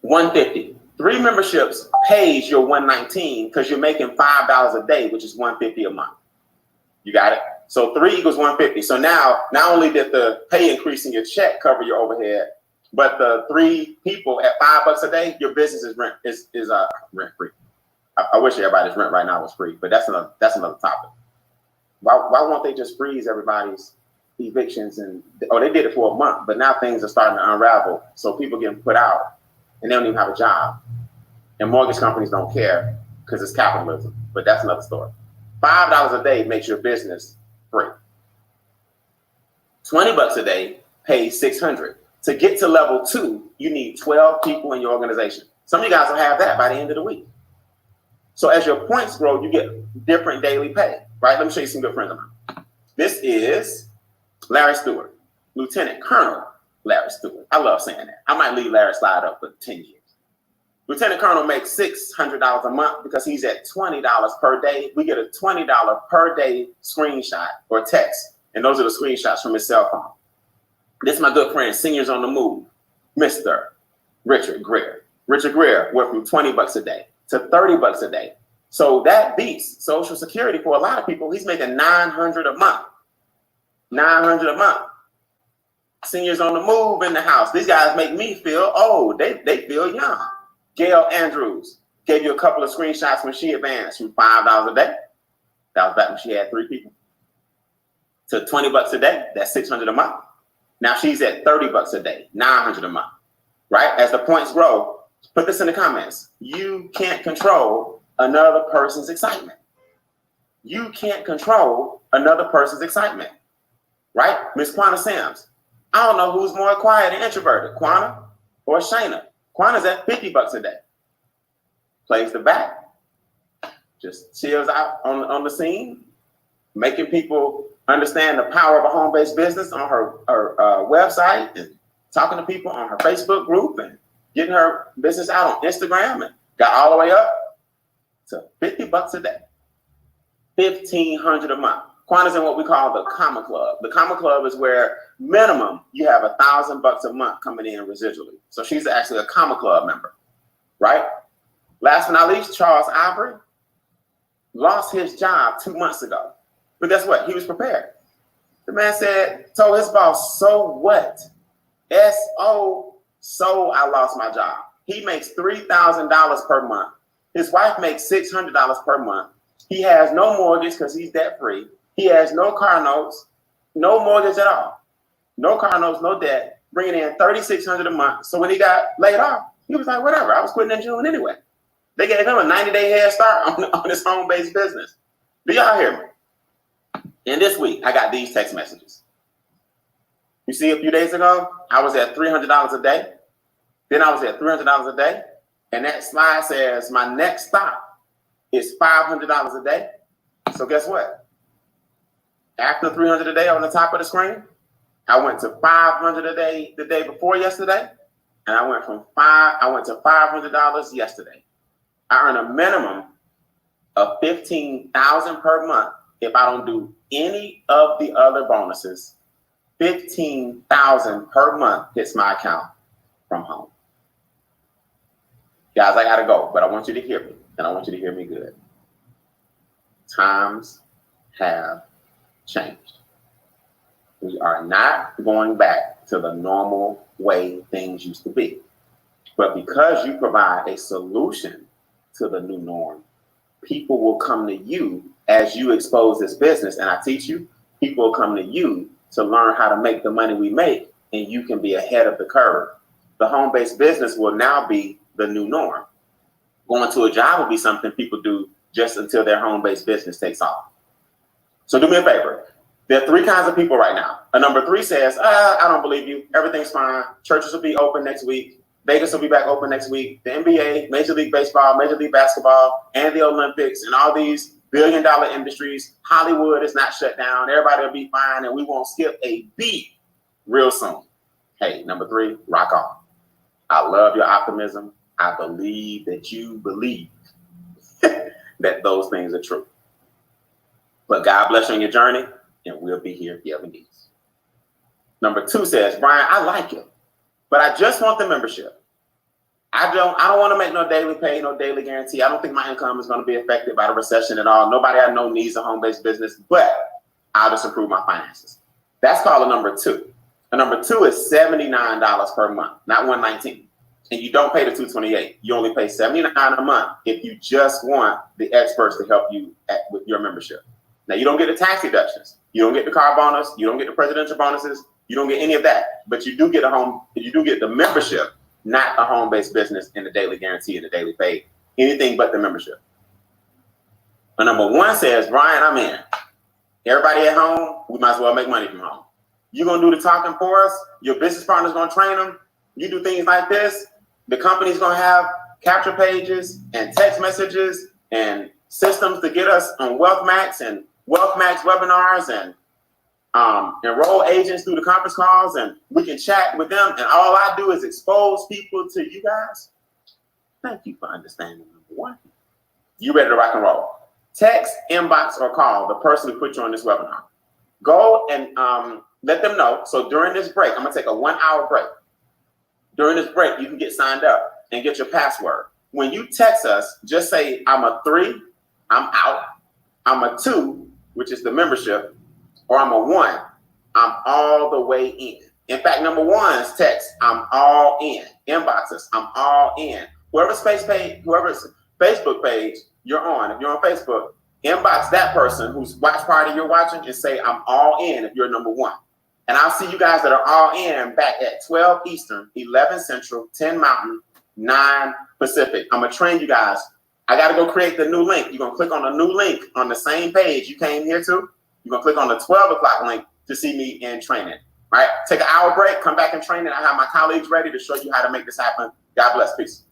150. 3 memberships pays your 119 because you're making $5 a day, which is 150 a month. You got it? So 3 equals 150. So now, not only did the pay increase in your check cover your overhead, but the 3 people at $5 a day, your business is rent free. I wish everybody's rent right now was free, but that's another topic. Why won't they just freeze everybody's evictions? They did it for a month, but now things are starting to unravel. So people getting put out and they don't even have a job. And mortgage companies don't care because it's capitalism, but that's another story. $5 a day makes your business free. $20 a day pays $600. To get to level 2, you need 12 people in your organization. Some of you guys will have that by the end of the week. So as your points grow, you get different daily pay, right? Let me show you some good friends of mine. This is Larry Stewart, Lieutenant Colonel, Larry Stewart. I love saying that. I might leave Larry slide up for 10 years. Lieutenant Colonel makes $600 a month because he's at $20 per day. We get a $20 per day screenshot or text, and those are the screenshots from his cell phone. This is my good friend, Seniors on the Move, Mr. Richard Greer. Richard Greer went from $20 a day to $30 a day. So that beats Social Security for a lot of people. He's making $900 a month. $900 a month. Seniors on the Move in the house. These guys make me feel old. They feel young. Gail Andrews gave you a couple of screenshots when she advanced from $5 a day. That was back when she had 3 people. To $20 a day, that's $600 a month. Now she's at $30 a day, $900 a month, right? As the points grow, put this in the comments. You can't control another person's excitement. You can't control another person's excitement, right? Miss Quana Sams. I don't know who's more quiet and introverted, Quana or Shayna. Quana's at $50 a day. Plays the back, just chills out on the scene, making people understand the power of a home-based business on her website and talking to people on her Facebook group and getting her business out on Instagram and got all the way up to $50 a day, $1,500 a month. Quana's in what we call the Comma Club. The Comma Club is where minimum you have $1,000 a month coming in residually. So she's actually a Comma Club member, right? Last but not least, Charles Ivory lost his job 2 months ago. But guess what? He was prepared. The man told his boss, so what? S-O, so I lost my job. He makes $3,000 per month. His wife makes $600 per month. He has no mortgage because he's debt free. He has no car notes, no mortgage at all. No car notes, no debt, bringing in $3,600 a month. So when he got laid off, he was like, whatever, I was quitting in June anyway. They gave him a 90-day head start on his home-based business. Do y'all hear me? And this week, I got these text messages. You see, a few days ago, I was at $300 a day. Then I was at $300 a day. And that slide says my next stop is $500 a day. So guess what? After $300 a day on the top of the screen, I went to $500 a day the day before yesterday. And I went to $500 yesterday. I earn a minimum of $15,000 per month if I don't do any of the other bonuses. $15,000 per month hits my account from home. Guys, I gotta go, but I want you to hear me, and I want you to hear me good. Times have changed. We are not going back to the normal way things used to be. But because you provide a solution to the new norm, people will come to you as you expose this business. And I teach you, people will come to you to learn how to make the money we make, and you can be ahead of the curve. The home-based business will now be the new norm. Going to a job will be something people do just until their home-based business takes off. So do me a favor. There are 3 kinds of people right now. A number 3 says, I don't believe you. Everything's fine. Churches will be open next week. Vegas will be back open next week. The NBA, Major League Baseball, Major League Basketball, and the Olympics, and all these billion-dollar industries. Hollywood is not shut down. Everybody will be fine, and we won't skip a beat real soon. Hey, number 3, rock on. I love your optimism. I believe that you believe that those things are true. But God bless you on your journey, and we'll be here if you ever need us. Number 2 says, Brian, I like it, but I just want the membership. I don't want to make no daily pay, no daily guarantee. I don't think my income is going to be affected by the recession at all. Nobody I know needs a home-based business, but I'll just improve my finances. That's called a number 2. A number 2 is $79 per month, not $119. And you don't pay the $228. You only pay $79 a month if you just want the experts to help you with your membership. Now, you don't get the tax deductions. You don't get the car bonus. You don't get the presidential bonuses. You don't get any of that. But you do get the membership, not a home-based business and the daily guarantee and the daily pay. Anything but the membership. And number 1 says, Brian, I'm in. Everybody at home, we might as well make money from home. You're going to do the talking for us. Your business partner's going to train them. You do things like this. The company's going to have capture pages and text messages and systems to get us on WealthMax and WealthMax webinars and enroll agents through the conference calls, and we can chat with them. And all I do is expose people to you guys. Thank you for understanding. Number one, you ready to rock and roll? Text, inbox, or call the person who put you on this webinar. Go and let them know. So during this break, I'm gonna take a 1 hour break. During this break, you can get signed up and get your password. When you text us, just say, I'm a 3, I'm out. I'm a 2, which is the membership, or I'm a 1, I'm all the way in. In fact, number 1's text, I'm all in. Inbox us, I'm all in. Whoever's Facebook page you're on, if you're on Facebook, inbox that person whose watch party you're watching and say, I'm all in if you're number 1. And I'll see you guys that are all in back at 12 Eastern, 11 Central, 10 Mountain, 9 Pacific. I'm going to train you guys. I got to go create the new link. You're going to click on the new link on the same page you came here to. You're going to click on the 12 o'clock link to see me in training. All right, take an hour break, come back and train it. I have my colleagues ready to show you how to make this happen. God bless. Peace.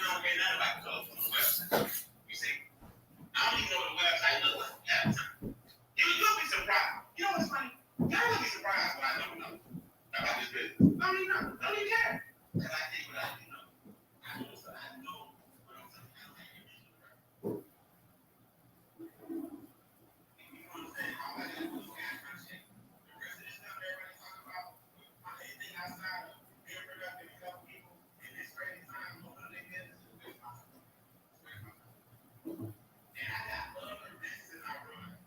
don't care nothing about the colors on the website. You see, I don't even know what the website looks like half the time. You'll be surprised. You know what's funny? Y'all will be surprised what I don't know about this business. I don't even know. I don't even care. Because I think what I do know. I know what I know. What I'm saying. I don't have any reason to work. You understand how I got to do cash check. The rest of this stuff everybody talking about, anything outside of being productive and helping people in this crazy time, opening their business is good. And I got other businesses I run.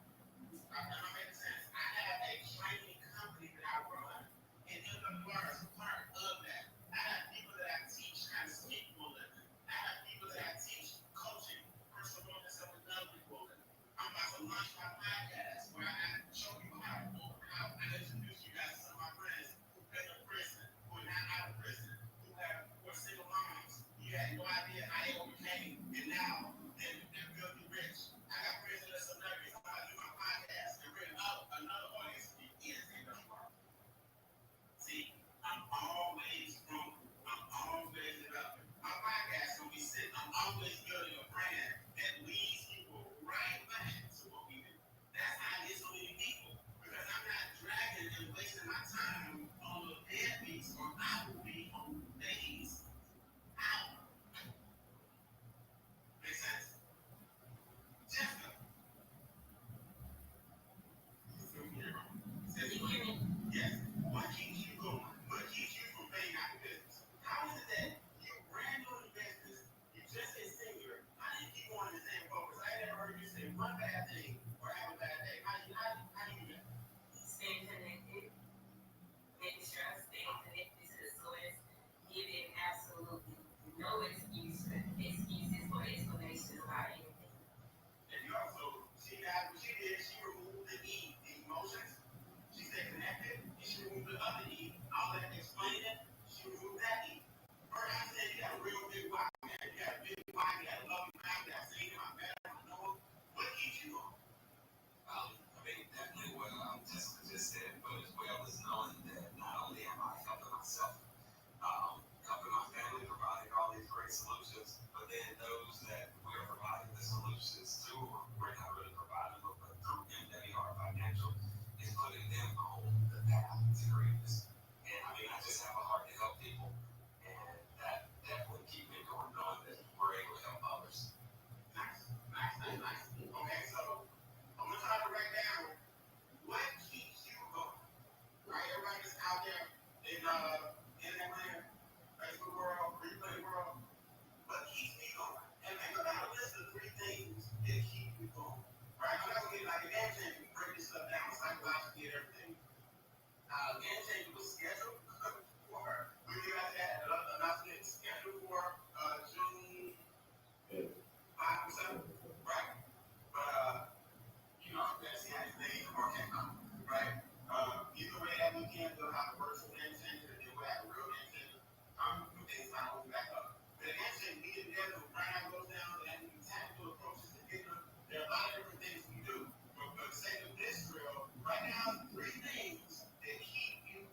I'm not making sense. I have a training company that I run, and MWR is part of that. I have people that I teach how to speak for a living. I have people that I teach coaching, personal growth, and self-development for a living. I'm about to launch my podcast where I show people how I introduce you guys to some of my friends who've been in prison, who are not out of prison, who are single moms. You had no idea how they overcame, and now they're filthy rich. I got friends that are celebrities. I'm about to do my podcast and bring up another audience is MWR. See, I'm always growing. I'm always developing. My podcast gonna be sitting. I'm always building a brand that leads people right back to what we do. That's how I get so many people, because I'm not dragging and wasting my time on little deadbeats or Applebee's on days out. Make sense? Jessica. Yes. What keeps you going? What keeps you from paying out the business? How is it that you brand new in the business, you just a singer, how do you keep going in the same focus? I ain't never heard you say one bad thing or have a bad day. How do you do that? Staying connected, making sure I stay connected to the source, giving absolutely no excuses or explanations about anything. And you also, she got what she did, she removed the E, the emotions. She stayed connected, and she removed the other E. All that explaining it, she removed that E. Her answer, you got a real big why, man. You got a big why, you got a loving family, you got seen him, I met him, I know him. What keeps you going? I mean, definitely what Jessica just said, but as well as knowing that not only am I helping myself, helping my family, providing all these great solutions, but then those that we're providing the solutions to, or we're not really providing them, but through MWR Financial, is putting them on the path to greatness. And I mean, I just have a heart to help people, and that definitely keeps me going, knowing that we're able to help others. Nice. Okay, so I'm gonna try to write down what keeps you going. Right, everybody that's out there in internet land, Facebook world, replay world, what keeps me going? And think about a list of 3 things that keep you going. Right? I'm not gonna get like an game changer, break this stuff down psychologically and everything. Game changer was scheduled for we got that announcement scheduled for June 5 or 7, right? But you know, that's the thing working out, right? Either way that weekend they'll have a virtual game changer, and then we'll have a real game changer. Things not moving back up. But the game changer, we get together, Brian goes down, and we tactical approaches to get them. There are a lot of different things we do. But for the sake of this drill, right now, 3 things that keep you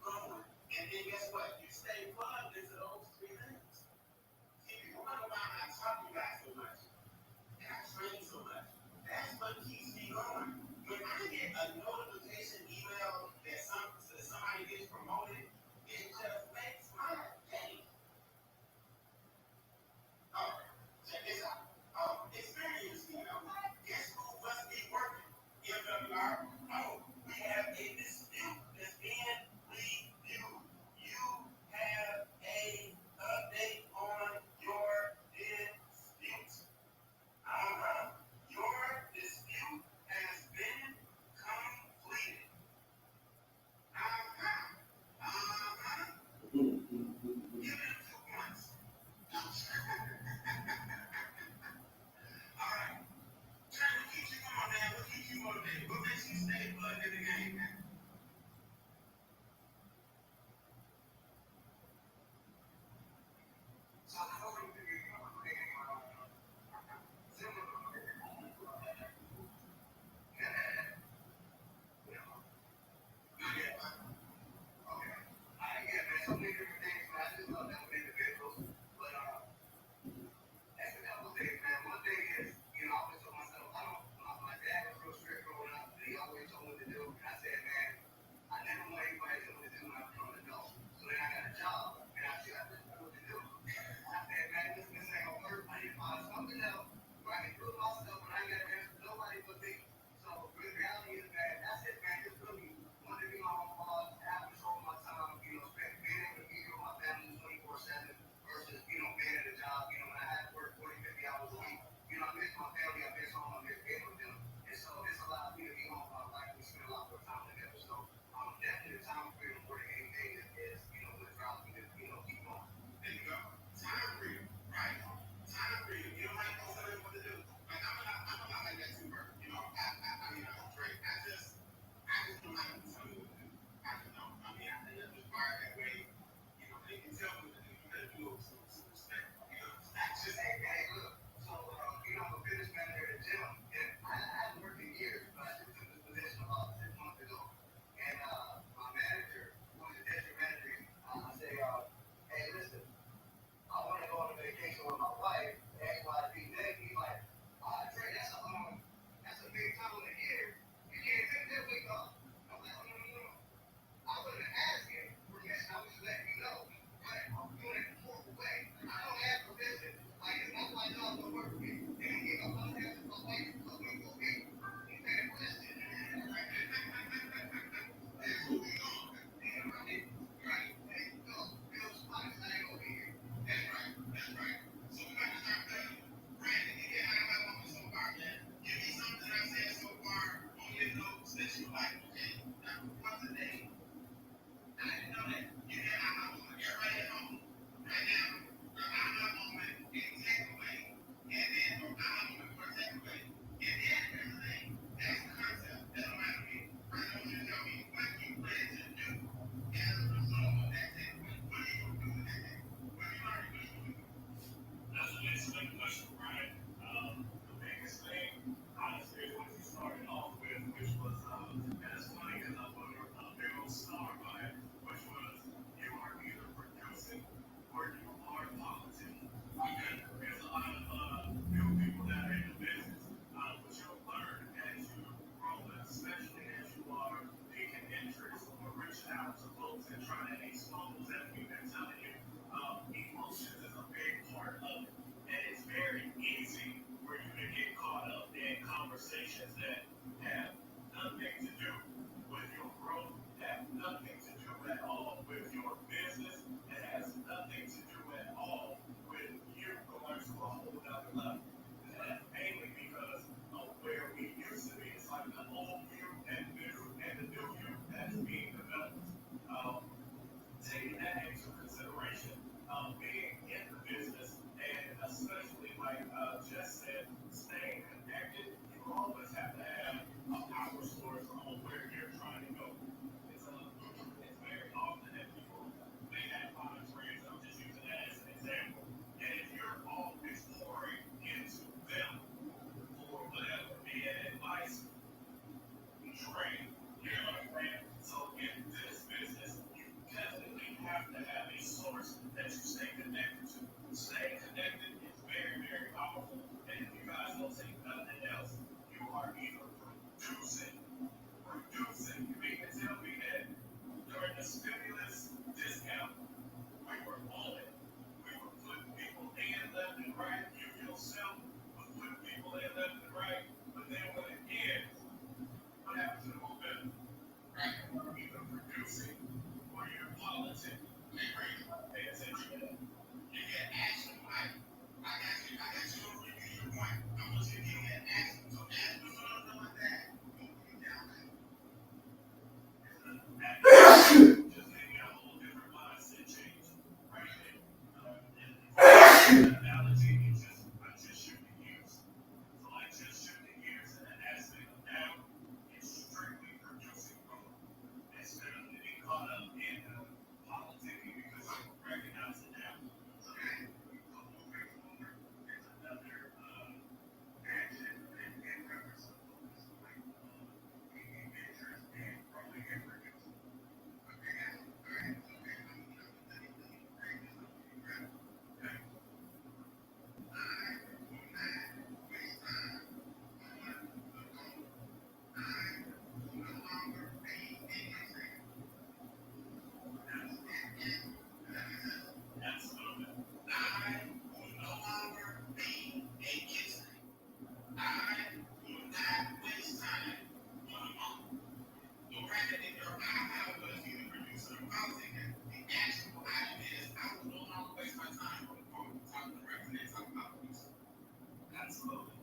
Absolutely.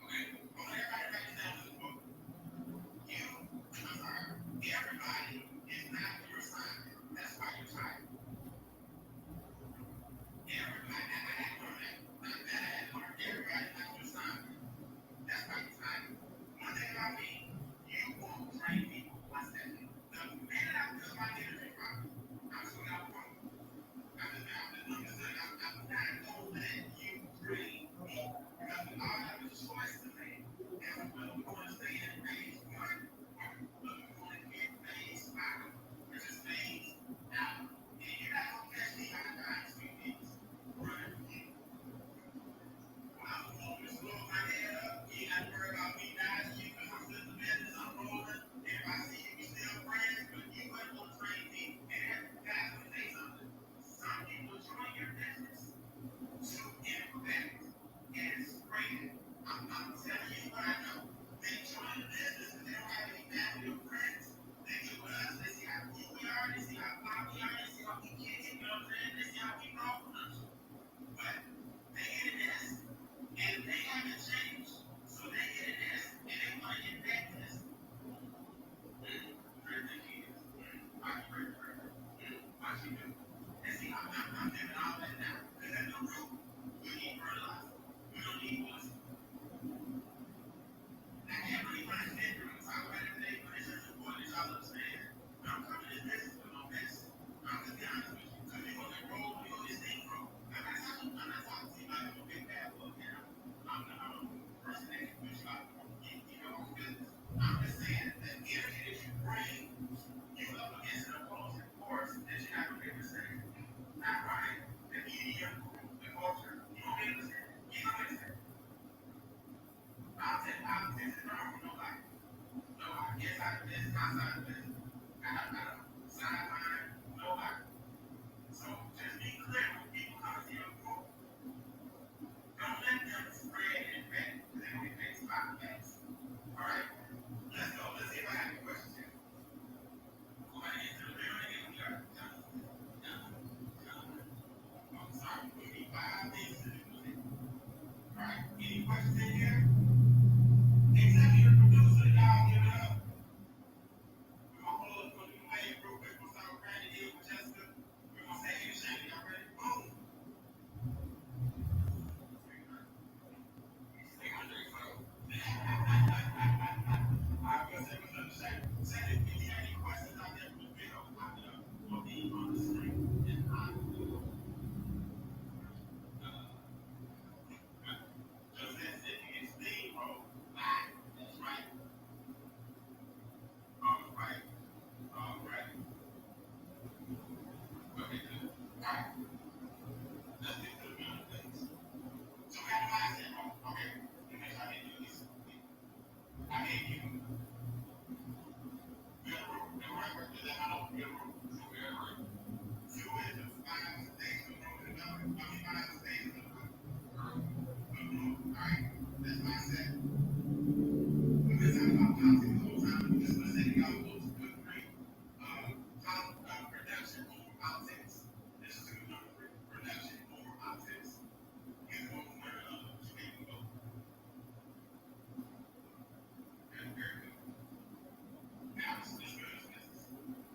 Okay. I want everybody to write this down in the book. Everybody is not your assignment. That's why you're tired. Everybody, everybody's not your assignment. That's why you're tired. One thing about me, you won't train people. One second. The minute I feel my energy drop, I'm just going to outgrow. I'm not going to let you train me. Because we all have a choice to make. And whether we want to stay in phase one, or whether we want to get phase five, which is phase out. And you're not going to catch me by the time sweet things. Right? When I'm home, just blow my head up. You ain't got to worry about me dodging you because I'm still in the business, I'm rolling. And if I see you, we still friends, but you ain't going to train me. And guys, let me tell you something. Some people join your business to invest and spread. I'm telling you what I know. They join the business and they don't have any family or friends. They get with us, they see how cool we are, they see how far we are, they see how we kick it, you know what I'm saying? They see how we roll with us. But they get in this and they haven't changed. So they get in this and they want to get back to this. Watch you do. And see, I'm giving all that now. Because at the root, we need fertilizer. We don't need moisture. I can't really put a finger on top of it today, but it's just important that y'all understand. I'm coming in business with no mess. I'm just be honest with you. Because we're going to roll, we're going to get things roll. I'm not talking to you about no big bad book now. I'm the person that can push you out in your own business. I'm just saying that energy that you bring, you up against an opposing force that you're not going to be able to say. Not right. The medium, the culture, you don't understand. You don't understand. I'll take it wrong with nobody. No, yes, this is my side of this. I have not sideline nobody. So just be clear when people come to your group. Don't let them spread and back because they don't get paid spot backs. All right? Let's go. Let's see if I have any questions here. Going into the building and we are done. I'm sorry. We need 5 things to do today. All right? Any questions in here? Executive producer, y'all give it up. We're going to pull up for the wave real quick. We're going to start with Brandon Hill with Jessica. We're going to say hey, Shane. Y'all ready? Boom. I was going to say, what's up, Shane? Second, if you have any questions out there from the video, pop it up. We'll be on the screen. And I will. Just as if you get steamrolled. That's right. All right. All right. Okay, good. All right. Let's get to the meat of things. So we have a mindset, okay? Let me make sure I didn't do this. I gave you good root. And remember, is that my own good root? So we are root. 2 is the 5 stages of growth and development. How many 5 stages of growth? Good root. All right. That's mindset. We've been talking about politics the whole time. Just for the sake of y'all, those good three. Production over politics. This is good number 3. Production over politics. You can go from one to another, which way you can go. Very, very good. Now, let's build this business.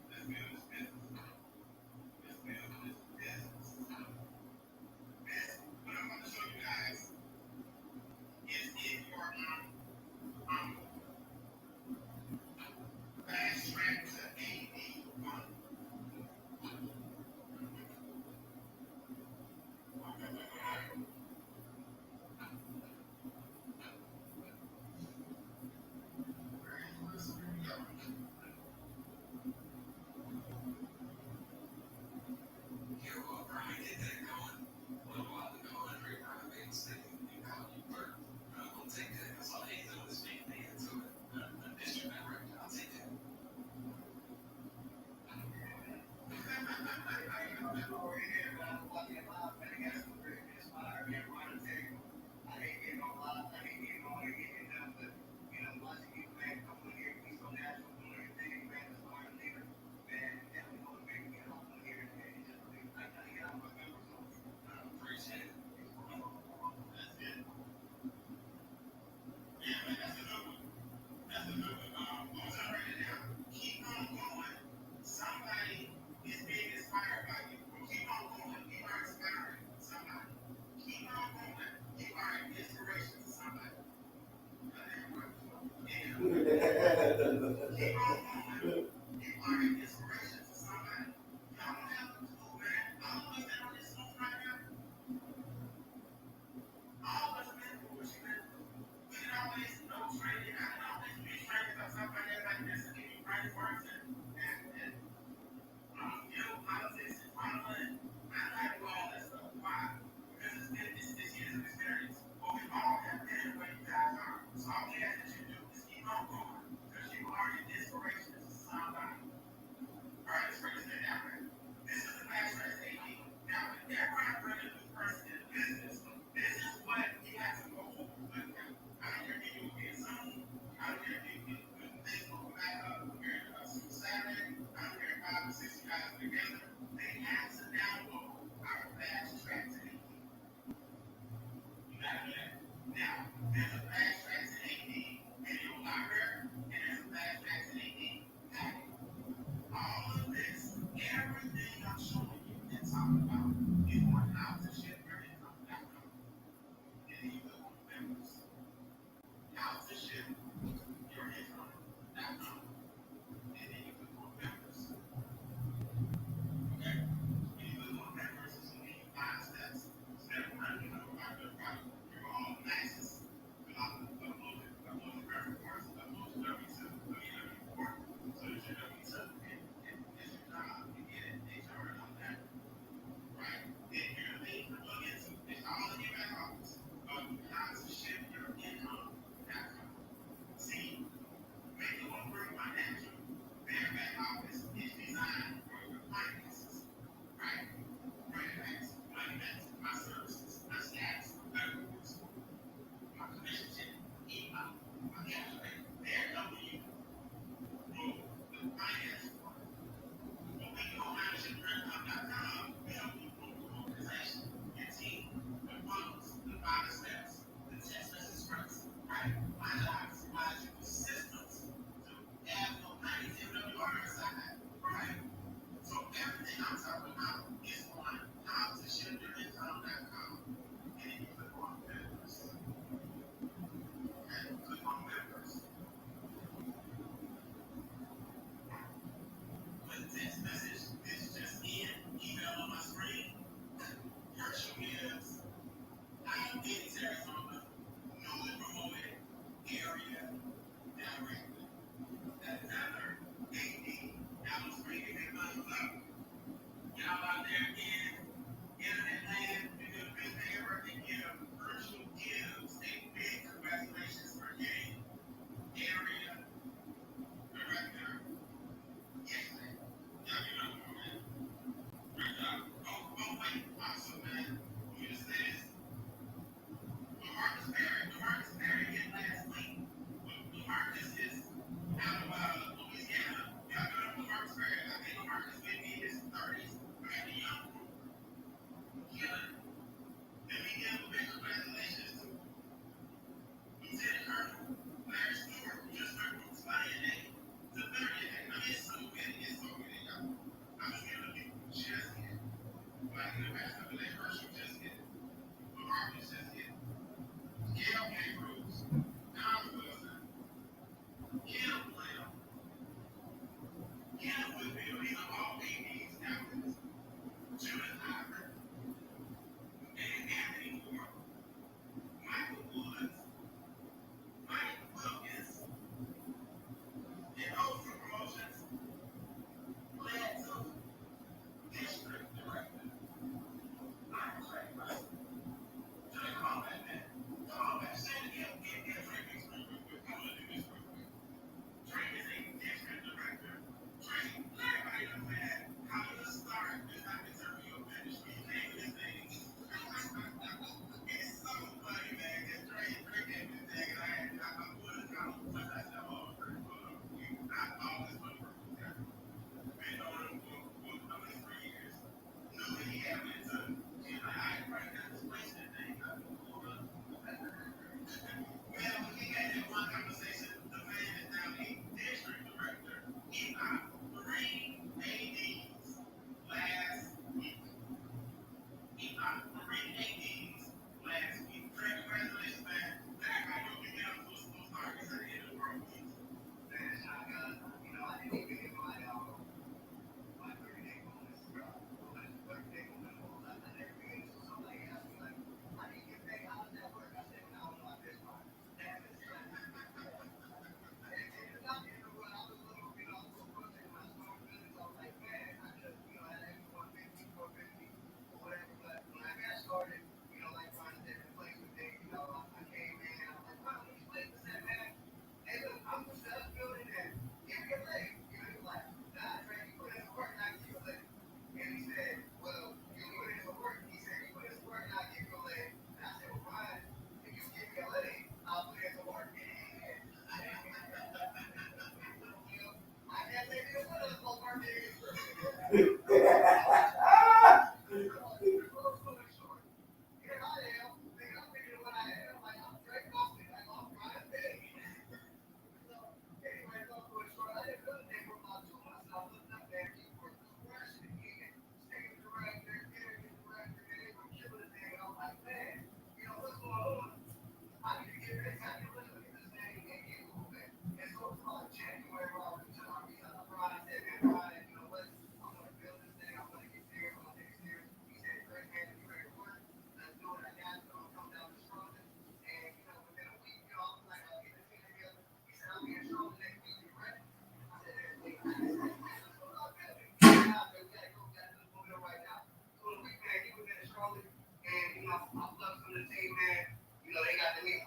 Let's build this business. Let's build this business. This, what I'm going to show you guys, is in your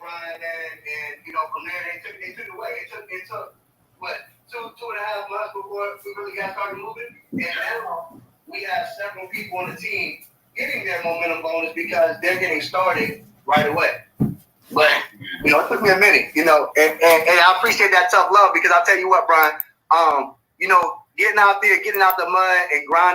Brian, and from there they took it away. It took what, two and a half months before we really got started moving. And now we have several people on the team getting their momentum bonus because they're getting started right away. But it took me a minute, and I appreciate that tough love because I'll tell you what, Brian, getting out there, getting out the mud and grinding.